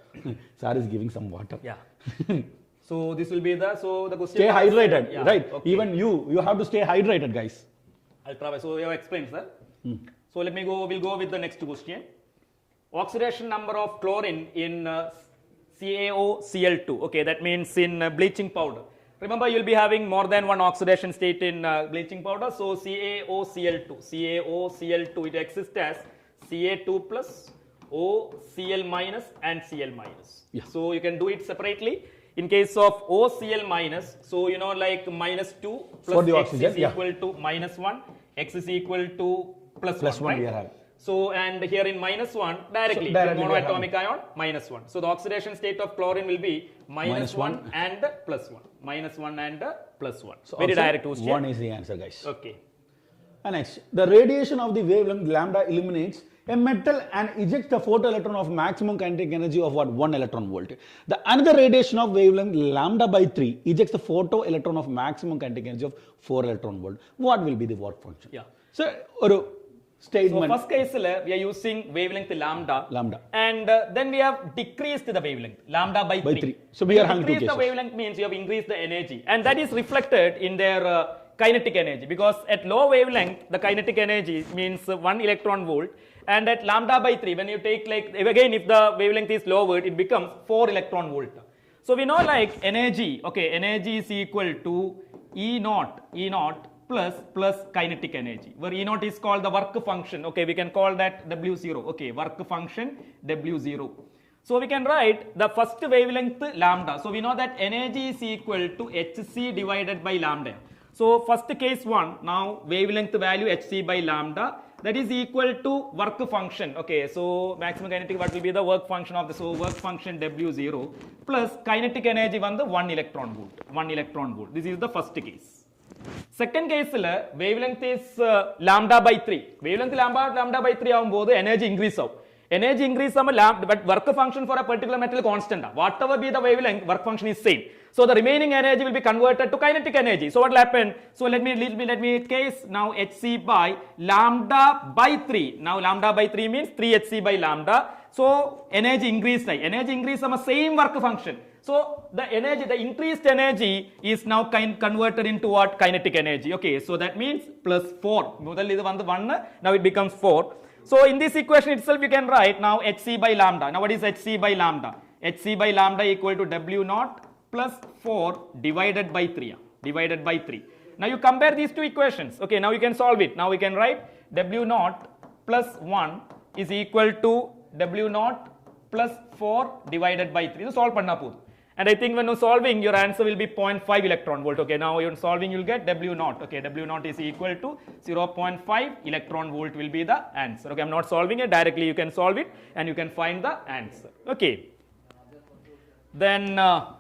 A: Sir is giving some water.
B: Yeah. So this will be the question.
A: Stay hydrated,
B: yeah,
A: right?
B: okay.
A: Even you have to stay hydrated, guys.
B: I'll try. So you have explained, sir. So let me go. We'll go with the next question. Oxidation number of chlorine in CaOCl2. Okay, that means in bleaching powder. Remember, you'll be having more than one oxidation state in bleaching powder. So CaOCl2, it exists as Ca2 plus, OCl minus, and Cl minus.
A: Yeah.
B: So you can do it separately. In case of OCl minus, so you know like minus 2 plus
A: the
B: X
A: oxygen,
B: is equal to minus 1, X is equal to plus 1,
A: one
B: right?
A: we are having.
B: So and here in minus 1 directly,
A: So directly
B: monoatomic ion minus 1. So the oxidation state of chlorine will be minus 1 and plus 1. Minus 1 and plus 1.
A: So
B: very direct question.
A: 1 is the answer, guys.
B: Okay.
A: And next, the radiation of the wavelength lambda illuminates a metal and ejects the photoelectron of maximum kinetic energy of what? 1 electron volt. The another radiation of wavelength lambda by 3 ejects the photoelectron of maximum kinetic energy of 4 electron volt. What will be the work function?
B: Yeah.
A: So,
B: So
A: statement.
B: first case we are using wavelength lambda. And then we have decreased the wavelength lambda by 3.
A: So we are having two
B: increased
A: cases.
B: The wavelength means you have increased the energy, and that is reflected in their kinetic energy, because at low wavelength the kinetic energy means 1 electron volt, and at lambda by 3 when you take like again if the wavelength is lowered it becomes 4 electron volt. So we know like energy, okay, energy is equal to E naught plus kinetic energy, where E naught is called the work function. Okay, we can call that W0. Okay, work function W0. So we can write the first wavelength lambda. So we know that energy is equal to Hc divided by lambda. So first case 1, now wavelength value Hc by lambda, that is equal to work function. Okay, so maximum kinetic, what will be the work function of the, so work function W0 plus kinetic energy 1 electron volt. 1 electron volt. This is the first case. Second case, wavelength is lambda by 3. Wavelength lambda by 3 energy increase. Energy increase but work function for a particular metal constant. Whatever be the wavelength, work function is same. So the remaining energy will be converted to kinetic energy. So what will happen? So let me case now Hc by lambda by 3. Now lambda by 3 means 3 Hc by lambda. So energy increase. Energy increase same work function. So the energy, the increased energy is now converted into what? Kinetic energy. Okay, so that means plus 4. Now it becomes 4. So in this equation itself you can write now Hc by lambda. Now what is Hc by lambda? Hc by lambda equal to W naught plus 4 divided by 3. Divided by 3. Now you compare these two equations. Okay, now you can solve it. Now we can write W naught plus 1 is equal to W naught plus 4 divided by 3. So solve panna podu. And I think when you're solving, your answer will be 0.5 electron volt. Okay, now you're solving, you'll get W naught. Okay, W naught is equal to 0.5 electron volt will be the answer. Okay, I'm not solving it directly. You can solve it and you can find the answer. Okay. Then 5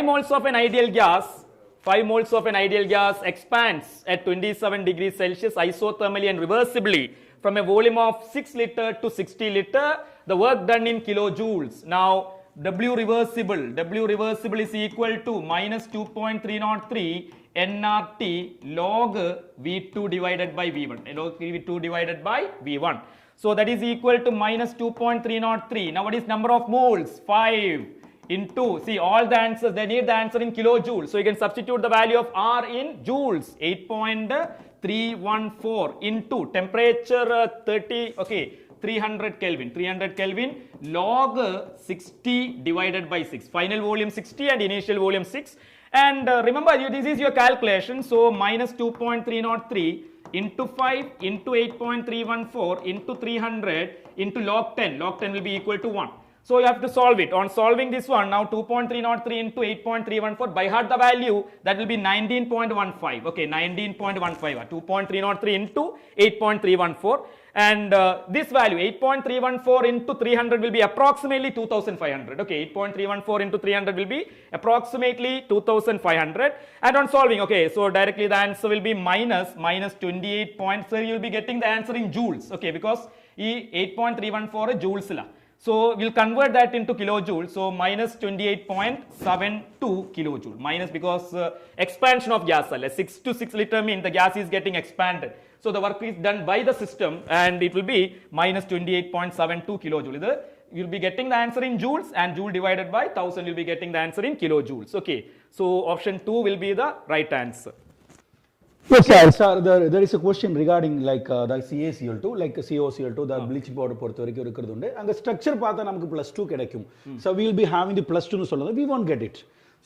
B: moles of an ideal gas. 5 moles of an ideal gas expands at 27 degrees Celsius isothermally and reversibly from a volume of 6 liter to 60 liter. The work done in kilojoules. Now, W reversible is equal to minus 2.303 nRT log V2 divided by V1. Log V2 divided by V1. So that is equal to minus 2.303. Now what is number of moles? 5 into, see all the answers, they need the answer in kilojoules. So you can substitute the value of R in joules. 8.314 into temperature 30, okay, 300 Kelvin. 300 Kelvin log 60 divided by 6. Final volume 60 and initial volume 6. And remember, this is your calculation. So minus 2.303 into 5 into 8.314 into 300 into log 10. Log 10 will be equal to 1. So you have to solve it. On solving this one, now 2.303 into 8.314, by heart the value, that will be 19.15. Okay, 19.15. 2.303 into 8.314. And this value, 8.314 into 300 will be approximately 2,500. Okay, 8.314 into 300 will be approximately 2,500. And on solving, okay, so directly the answer will be minus 28 points. So you will be getting the answer in joules. Okay, because 8.314 is joules la. So we'll convert that into kilojoules. So minus 28.72 kilojoule. Minus because expansion of gas cell. 6 to 6 liter means the gas is getting expanded. So the work is done by the system and it will be minus 28.72 kilojoule. You'll be getting the answer in joules and joule divided by 1000 you'll be getting the answer in kilojoules. Okay. So option 2 will be the right answer.
A: Yes, sir. There is a question regarding like the CaCl2, like COCl2, the bleaching powder பொறுத்த வரைக்கும் இருக்குறது உண்டு. அங்க structure பார்த்தா நமக்கு +2 கிடைக்கும். So we will be having the +2 னு சொல்றது. We won't get it.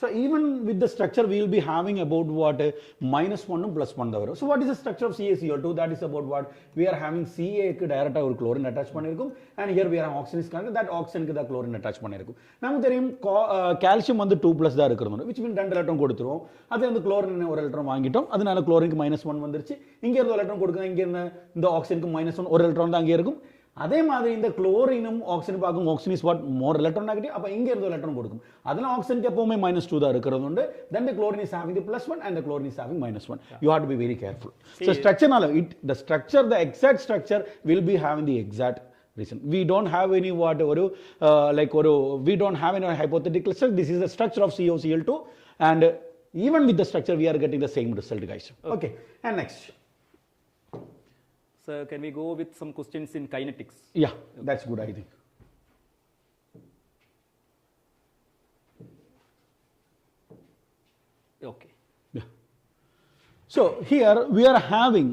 A: So even with the structure, we will be having about what -1 and +1 தான் வரும். So what is the structure of CaCl2? That is about what we are having Ca க்கு டைரக்டா ஒரு chlorine attach பண்ணிருக்கும் and here we are having oxygen is connected, that oxygen க்கு தான் chlorine attach பண்ணிருக்கும். நமக்கு தெரியும் calcium வந்து 2+ தான் இருக்குறது. which means 2 எலக்ட்ரான் கொடுத்துறோம். அது வந்து chlorine ஒரு எலக்ட்ரான் வாங்கிட்டோம். அதனால chlorine க்கு -1 வந்துருச்சு. இங்க இருந்து எலக்ட்ரான் கொடுங்க. இங்க இருந்து இந்த oxygen க்கு -1 ஒரு எலக்ட்ரான் தான் அங்க இருக்கும். அதே மாதிரி இந்த குளோரினும் ஆக்சிஜன் பார்க்கும் oxygen is what more electron negative அப்ப இங்க இருந்து எலக்ட்ரான் கொடுக்கும் அதனால ஆக்சிஜனுக்கு எப்பவுமே -2 தான் இருக்குறது உண்டு then the chlorine is having the +1 and the chlorine is having -1 you have to be very careful so structure the exact structure will be having the exact reason we don't have any what we don't have any hypothetical structure this is the structure of COCl2 and even with the structure we are getting the same result guys okay and next
B: So can we go with some questions in kinetics?
A: Yeah, that's good I think.
B: Okay.
A: Yeah. So here we are having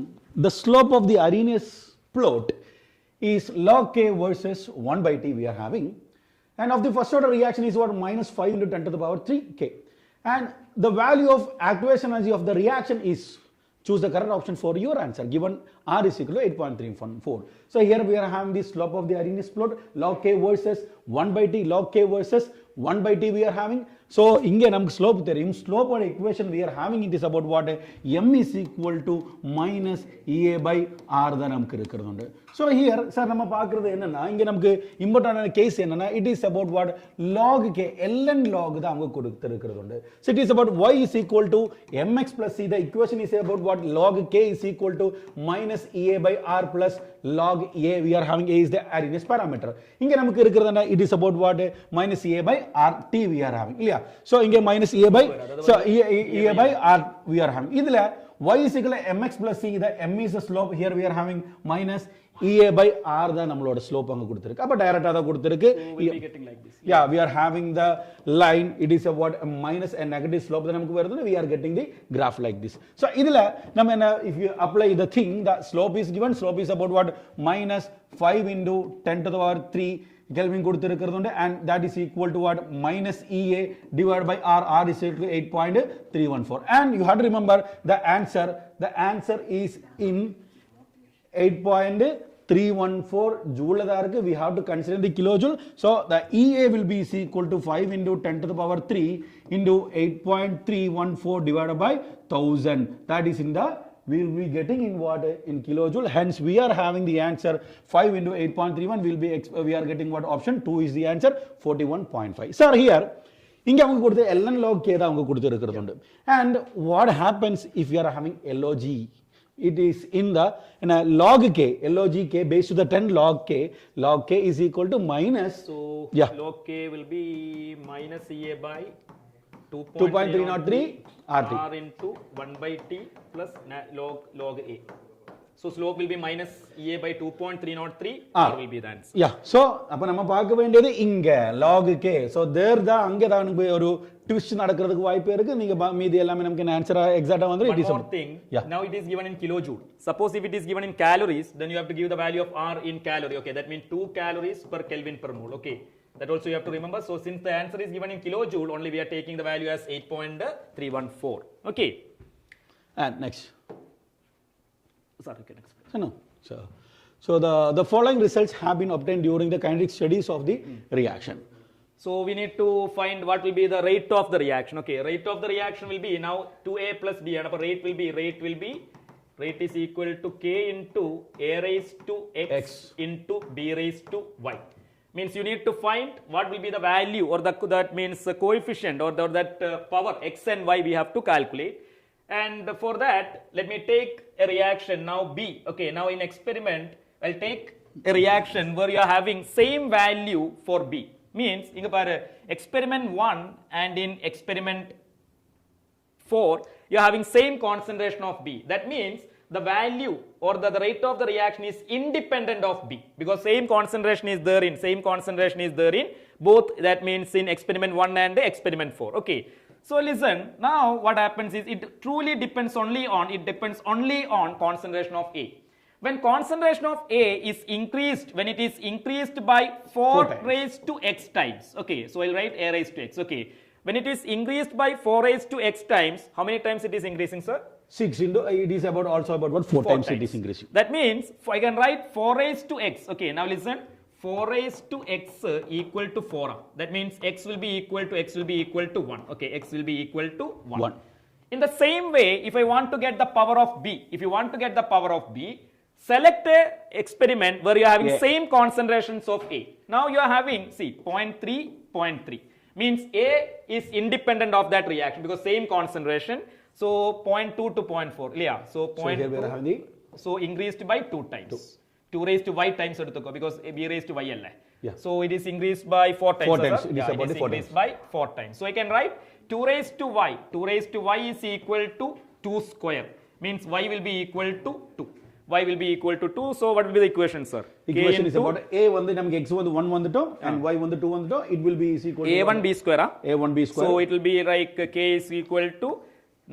A: the slope of the Arrhenius plot is log k versus 1 by t we are having and of the first order reaction is what -5 into 10 to the power 3 k and the value of activation energy of the reaction is choose the correct option for your answer given R is equal to 8.314. So here we are having the slope of the Arrhenius plot log k versus 1 by t log k versus 1 by t we are having. So இங்க நமக்கு slope தெரியும் slope ஓட equation we are having it is about what m is equal to minus EA by R தான் நமக்கு இருக்குறது. So here sir நம்ம பார்க்கிறது என்னன்னா இங்க நமக்கு இம்பார்ட்டன்டான கேஸ் என்னன்னா it is about what log k ln log தான் அவங்க கொடுத்திருக்கிறது. So it is about y is equal to mx plus c the equation is about what log k is equal to minus EA by R plus log A we are having A is the Arrhenius parameter. இங்க நமக்கு இருக்குறதுனா it is about what minus EA by R t we are having இல்லையா so இங்க minus EA by so EA by R we are having இதுல y is equal to mx plus c the m is the slope here we are having minus EA by R தான் நம்மளோட slope அங்க கொடுத்திருக்கு அப்ப டைரக்டா தான் கொடுத்திருக்கு
B: we will be getting like this
A: yeah we are having the line it is about a minus and negative slope தான் நமக்கு வருது we are getting the graph like this so இதுல நம்ம என்ன if you apply the thing the slope is given slope is about what minus 5 into 10 to the power 3 Kelvin கொடுத்திருக்கிறது and that is equal to what minus EA divided by R is equal to 8.314 and you have to remember the answer is in 8.314 joule we have to consider the kilojoule so the EA will be is equal to 5 into 10 to the power 3 into 8.314 divided by 1000 that is in the we will be getting in what in kilojoule hence we are having the answer 5 into 8.31 we are getting what option 2 is the answer 41.5 sir here இங்க அவங்க கொடுத்த ln log k தான் அவங்க கொடுத்திருக்கிறது and what happens if you are having log it is in a log k log k based to the 10 log k is equal to minus
B: so
A: yeah
B: log k will be minus EA by
A: 2.303 RT
B: R into 1 by t plus log A. So slope will be minus EA by 2.303 R will be the answer.
A: Yeah. So அப்ப நம்ம பார்க்க வேண்டியது இங்க log k. So there தான் அங்க தான் ஒரு twist நடக்கிறதுக்கு வாய்ப்பு இருக்கு. நீங்க மீதி எல்லாமே நமக்கு ஆன்சர் எக்ஸாக்ட்டா வந்துரும்.
B: One more thing. Now it is given in kilojoule. Suppose if it is given in calories, then you have to give the value of R in calorie. Okay, that means 2 calories per Kelvin per mole. Okay, that also you have to remember. So since the answer is given in kilojoule, only we are taking the value as 8.314. Okay.
A: And next.
B: Sorry, okay, next.
A: No. So the following results have been obtained during the kinetic studies of the reaction.
B: So we need to find what will be the rate of the reaction. Okay, rate of the reaction will be now 2A plus B, and rate is equal to K into A raised to X into B raised to Y. Means you need to find what will be the value, or that means the coefficient, or that power X and Y we have to calculate. And for that, let me take a reaction now B. Okay, now in experiment, I'll take a reaction where you are having same value for B. Means in experiment 1 and in experiment 4, you are having same concentration of B. That means the value or the rate of the reaction is independent of B, because same concentration is there in both. That means in experiment 1 and experiment 4. Okay. So listen, now what happens is it truly depends only on concentration of A. When concentration of A is increased, when it is increased by 4 raised to X times. Okay, so I'll write A raised to X. Okay, when it is increased by 4 raised to X times, how many times it is increasing, sir?
A: 6 into, it is also about what, 4 times it is increasing.
B: That means I can write 4 raised to X. Okay, now listen, 4 raised to X equal to 4. That means X will be equal to 1. Okay, X will be equal to 1. In the same way, if I want to get the power of B, select a experiment where you are having same concentrations of A. Now you are having, see, 0.3. Means A is independent of that reaction because same concentration. So 0.2 to 0.4. Yeah. So 0.2. So increased by 2 times. 2 raised to Y times because B raised to Y. Yeah. So it is increased by 4 times.
A: 4 times. It is about
B: it is increased by 4 times. So I can write 2 raised to Y. 2 raised to Y is equal to 2 square. Means Y will be equal to 2. Y will be equal to 2. So what will be the equation, sir?
A: Equation is about A namak X 1 vandu and Y 2 vandu. It will be equal to
B: A1 B square.
A: A1 B square.
B: So it will be like K is equal to,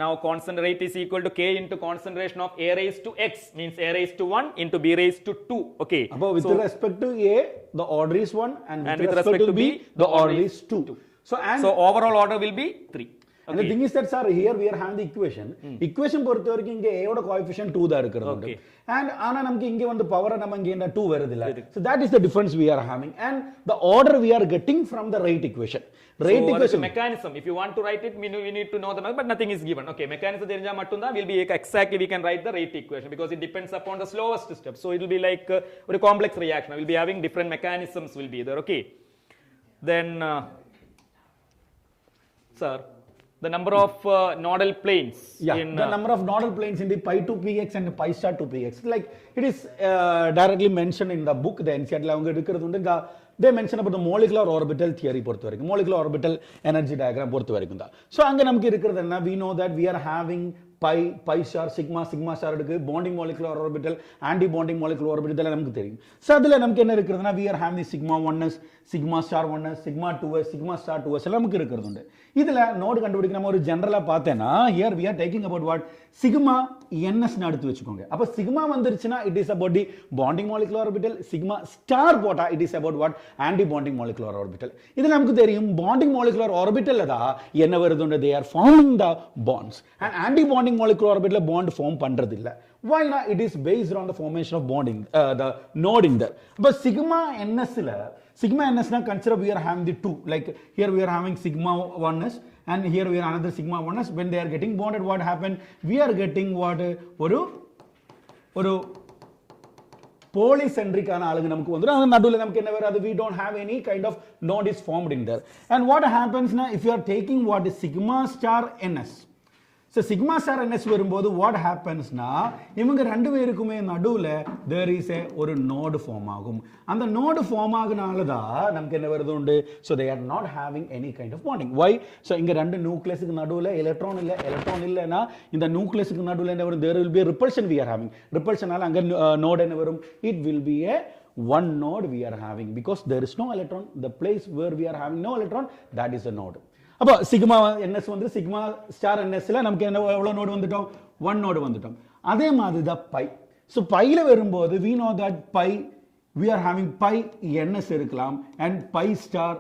B: now constant rate is equal to K into concentration of A raised to X, means A raised to 1 into B raised to 2. Okay.
A: But with respect to A, the order is 1, and with respect to B, the order is 2.
B: So overall order will be 3.
A: Okay. And the thing is that, sir, here we are having the equation. Equation பொறுத்த வரைக்கும் இங்க A ஓட coefficient 2 தான் இருக்குறது. And ஆனா நமக்கு இங்க வந்து power நம்ம இங்க என்ன 2 வருது இல்ல. So that is the difference we are having, and the order we are getting from the rate equation. Rate
B: so
A: equation
B: mechanism, if you want to write it, we need to know the but nothing is given. Okay, mechanism தெரிஞ்சா மட்டும் தான் will be exactly we can write the rate equation because it depends upon the slowest step. So it will be like a complex reaction. We will be having different mechanisms will be there. Okay. Then sir, the number of nodal planes.
A: The number of nodal planes in the pi to px and pi star to px. Like it is directly mentioned in the book, the NCERT la avanga edukkiradhu undu. They mention about the molecular orbital theory பொறுத்த வரைக்கும், molecular orbital energy diagram பொறுத்த வரைக்கும் தான். So அங்க நமக்கு இருக்கிறது என்ன, we know that we are having pi star, sigma star இருக்கு, bonding molecular orbital, anti bonding molecular orbital இதெல்லாம் நமக்கு தெரியும். So அதுல நமக்கு என்ன இருக்குதுன்னா, we are having sigma 1s, sigma star 1s, sigma 2s, sigma star 2s எல்லாம் நமக்கு இருக்கிறது உண்டு. இதுல நோட் கண்டுபிடிக்க நம்ம ஒரு ஜெனரலா பார்த்தேன்னா, here we are taking about what, sigma ns ன்னு எடுத்து வெச்சுக்கோங்க. அப்ப sigma வந்துருச்சுனா it is about the bonding molecular orbital, sigma star போட்டா it is about what, anti bonding molecular orbital. இது நமக்கு தெரியும், bonding molecular orbital தான் என்ன வருதுன்னு, they are forming the bonds, and anti bonding molecular orbital bond form பண்றது இல்ல. Why not? It is based on the formation of bonding, the node in there. But sigma ns la, sigma ns na consider we are having the two, like here we are having sigma 1s and here we are another sigma 1s. When they are getting bonded, what happened, we are getting what, oru polycentric ஆன ஆளுங்க நமக்கு வந்துரும். அந்த நடுவுல நமக்கு என்ன வராது, we don't have any kind of node is formed in there. And what happens now, if you are taking what is sigma star ns, so sigma star ns வரும்போது what happens na, இவங்க ரெண்டு பேருக்குமே நடுவுல there is a ஒரு node form ஆகும். அந்த node form ஆகுனால தான் நமக்கு என்ன வருது உண்டு, so they are not having any kind of bonding. Why? So இங்க ரெண்டு நியூக்ளியஸ்க்கு நடுவுல எலக்ட்ரான் இல்லனா இந்த நியூக்ளியஸ்க்கு நடுவுல என்ன வரும், there will be a repulsion we are having. repulsionனால அங்க node என்ன வரும், it will be a one node we are having because there is no electron. The place where we are having no electron, that is a node. அப்போ sigma NS வந்து sigma star என்எஸ்ல நமக்கு என்ன எவ்வளோ node வந்துட்டோம், 1 node வந்துட்டோம். அதே மாதிரி தான் பை. ஸோ பையில் வரும்போது we know that pi we are having pi NS இருக்கலாம் and pi star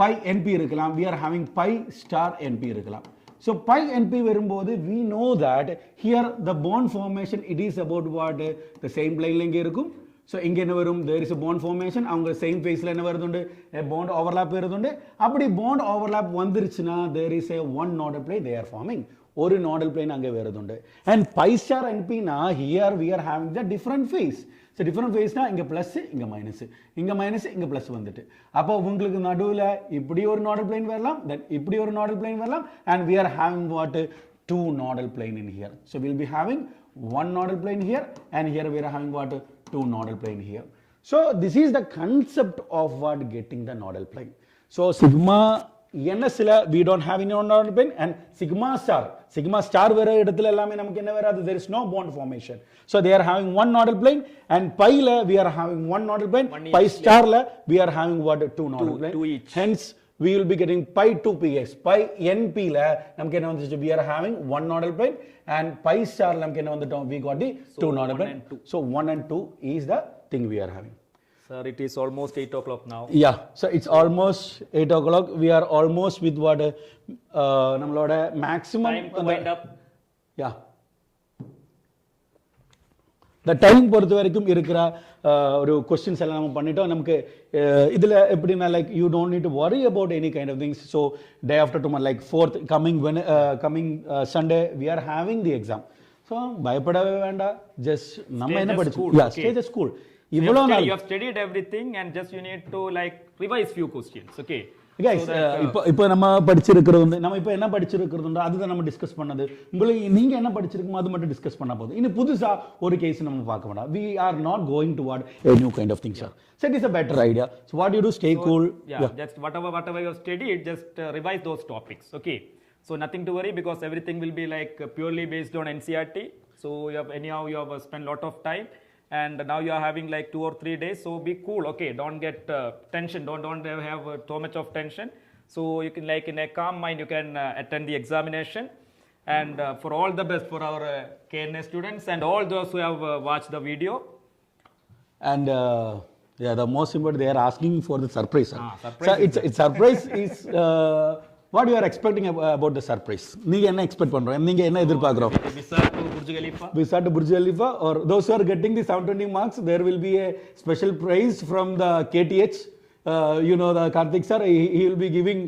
A: pi NB இருக்கலாம், we are having pi star NB இருக்கலாம். So pi NP வரும்போது we know that here the bond formation it is about what the same plane இங்க இருக்கும். So இங்க என்ன வரும், there is a bond formation, அவங்க same phase என்ன வருதுண்டு, a bond overlap வருதுண்டு. அப்படி bond overlap வந்துருச்சுனா there is a one nodal plane they are forming. ஒரு nodal plane அங்க வருதுண்டு. And pi star NP na here we are having the different phase. So different phase na இங்க plus இங்க minus, இங்க minus இங்க plus வந்துட்டு. அப்போ உங்களுக்கு நடுவுல இப்படி ஒரு nodal plane வரலாம், then இப்படி ஒரு nodal plane வரலாம், and we are having what, two nodal plane in here. So we'll be having one nodal plane here, and here we are having what, two nodal plane here. So this is the concept of what getting the nodal plane. So sigma ns la we don't have any nodal plane, and sigma star வர இடத்துல எல்லாமே நமக்கு என்ன வராது, there is no bond formation. So they are having one nodal plane, and pi la we are having one nodal plane, pi star la we are having what, two nodal plane.
B: Two each.
A: Hence we will be getting pi 2ps. Pi np la நமக்கு என்ன வந்துச்சு, we are having one nodal plane, and pi star la நமக்கு என்ன வந்துட்டோம், we got the two nodal plane. So 1 and 2 is the thing we are having.
B: Sir, it is almost 8 o'clock now.
A: Yeah, so it's almost 8 o'clock. We are almost with what, நம்மளோட maximum
B: Time to wind up.
A: Yeah. The time பொறுத்த வரைக்கும் இருக்கிற ஒரு questions எல்லாம் நம்ம பண்ணிட்டோம். நமக்கு இதுல எப்படின்னா, like you don't need to worry about any kind of things. So day after tomorrow, like 4th coming Sunday we are having the exam. So பயப்படவே வேண்டாம், just நம்ம என்ன படிச்சோம், yeah, stay at school.
B: You have studied everything, and just you need to like revise few questions. Okay
A: guys, இப்போ நம்ம படிச்சிருக்கிறது வந்து நம்ம இப்போ என்ன படிச்சிருக்கிறது அதுதான் நம்ம டிஸ்கஸ் பண்ணது. உங்களுக்கு நீங்க என்ன படிச்சிருக்கோமோ அது மட்டும் டிஸ்கஸ் பண்ணா போதும். இன்னும் புதுசா ஒரு கேஸ் நம்ம பார்க்க வேண்டாம். We are not going toward a new kind of thing, sir. So it is a better idea. So what you do, stay cool.
B: Yeah, just whatever you have studied, just revise those topics. Okay, so nothing to worry, because everything will be like purely based on NCERT. So you have spent lot of time, and now you are having like 2 or 3 days, so be cool. Okay, don't get tension, don't have too much of tension. So you can, like in a calm mind, you can attend the examination. And for all the best for our KNS students and all those who have watched the video.
A: And yeah, the most important, they are asking for the surprise, sir.
B: Surprise.
A: So it's surprise is what you are expecting about the surprise. நீங்க என்ன expect பண்றோம், நீங்க என்ன எதிர்பார்க்கறோம்?
B: Visa to Burj Khalifa.
A: Visa to Burj Khalifa, or those who are getting the 720 marks, there will be a special prize from the KTH. You know, the Karthik sir, he will be giving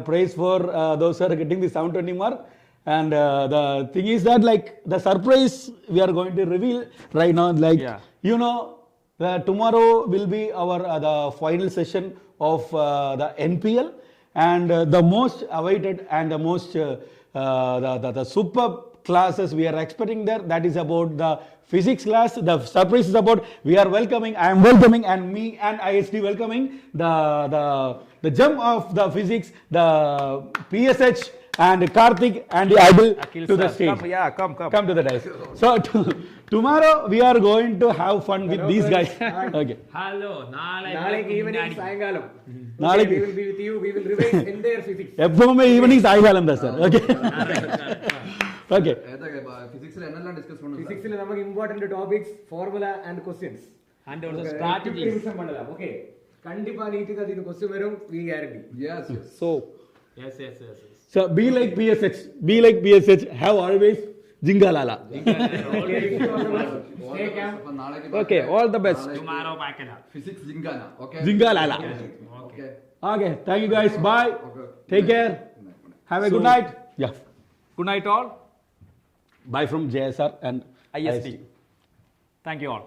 A: prize for those who are getting the 720 mark. And the thing is that, like, the surprise we are going to reveal right now, like, you know, tomorrow will be our the final session of the NPL. And the most awaited and the most the superb classes we are expecting there, that is about the physics class. The surprise is about I am welcoming, and me and ISD welcoming the gem of the physics, the PSH and Karthik and Adil to the stage. Come to the dais. So tomorrow we are going to have fun with these guys. Okay.
C: Hello, நாளைக்கு evening சாயங்காலம்.
A: நாளைக்கு
C: we will be with you. We will revise entire physics.
A: எப்பவுமே evening சாயங்காலம் தான் sir. Okay okay.
D: physics ல என்னெல்லாம் discuss பண்ணுவோம்?
C: physics ல நமக்கு important topics, formula and questions and also strategies பண்ணலாம். ஓகே, கண்டிப்பா நீட்டுக்கு அது क्वेश्चन வரும், we guarantee.
D: Yes.
A: So
B: Yes.
A: so be like PSH, have always jingalala.
C: Stay calm.
A: Okay, all the best.
B: Tomorrow pakala.
D: Physics jingana. Okay.
A: Jingalala.
D: Okay.
A: Okay, thank you guys. Bye. Take care. Have a good night. Yeah.
B: Good night all.
A: Bye from JSR and
B: ISD. Thank you all.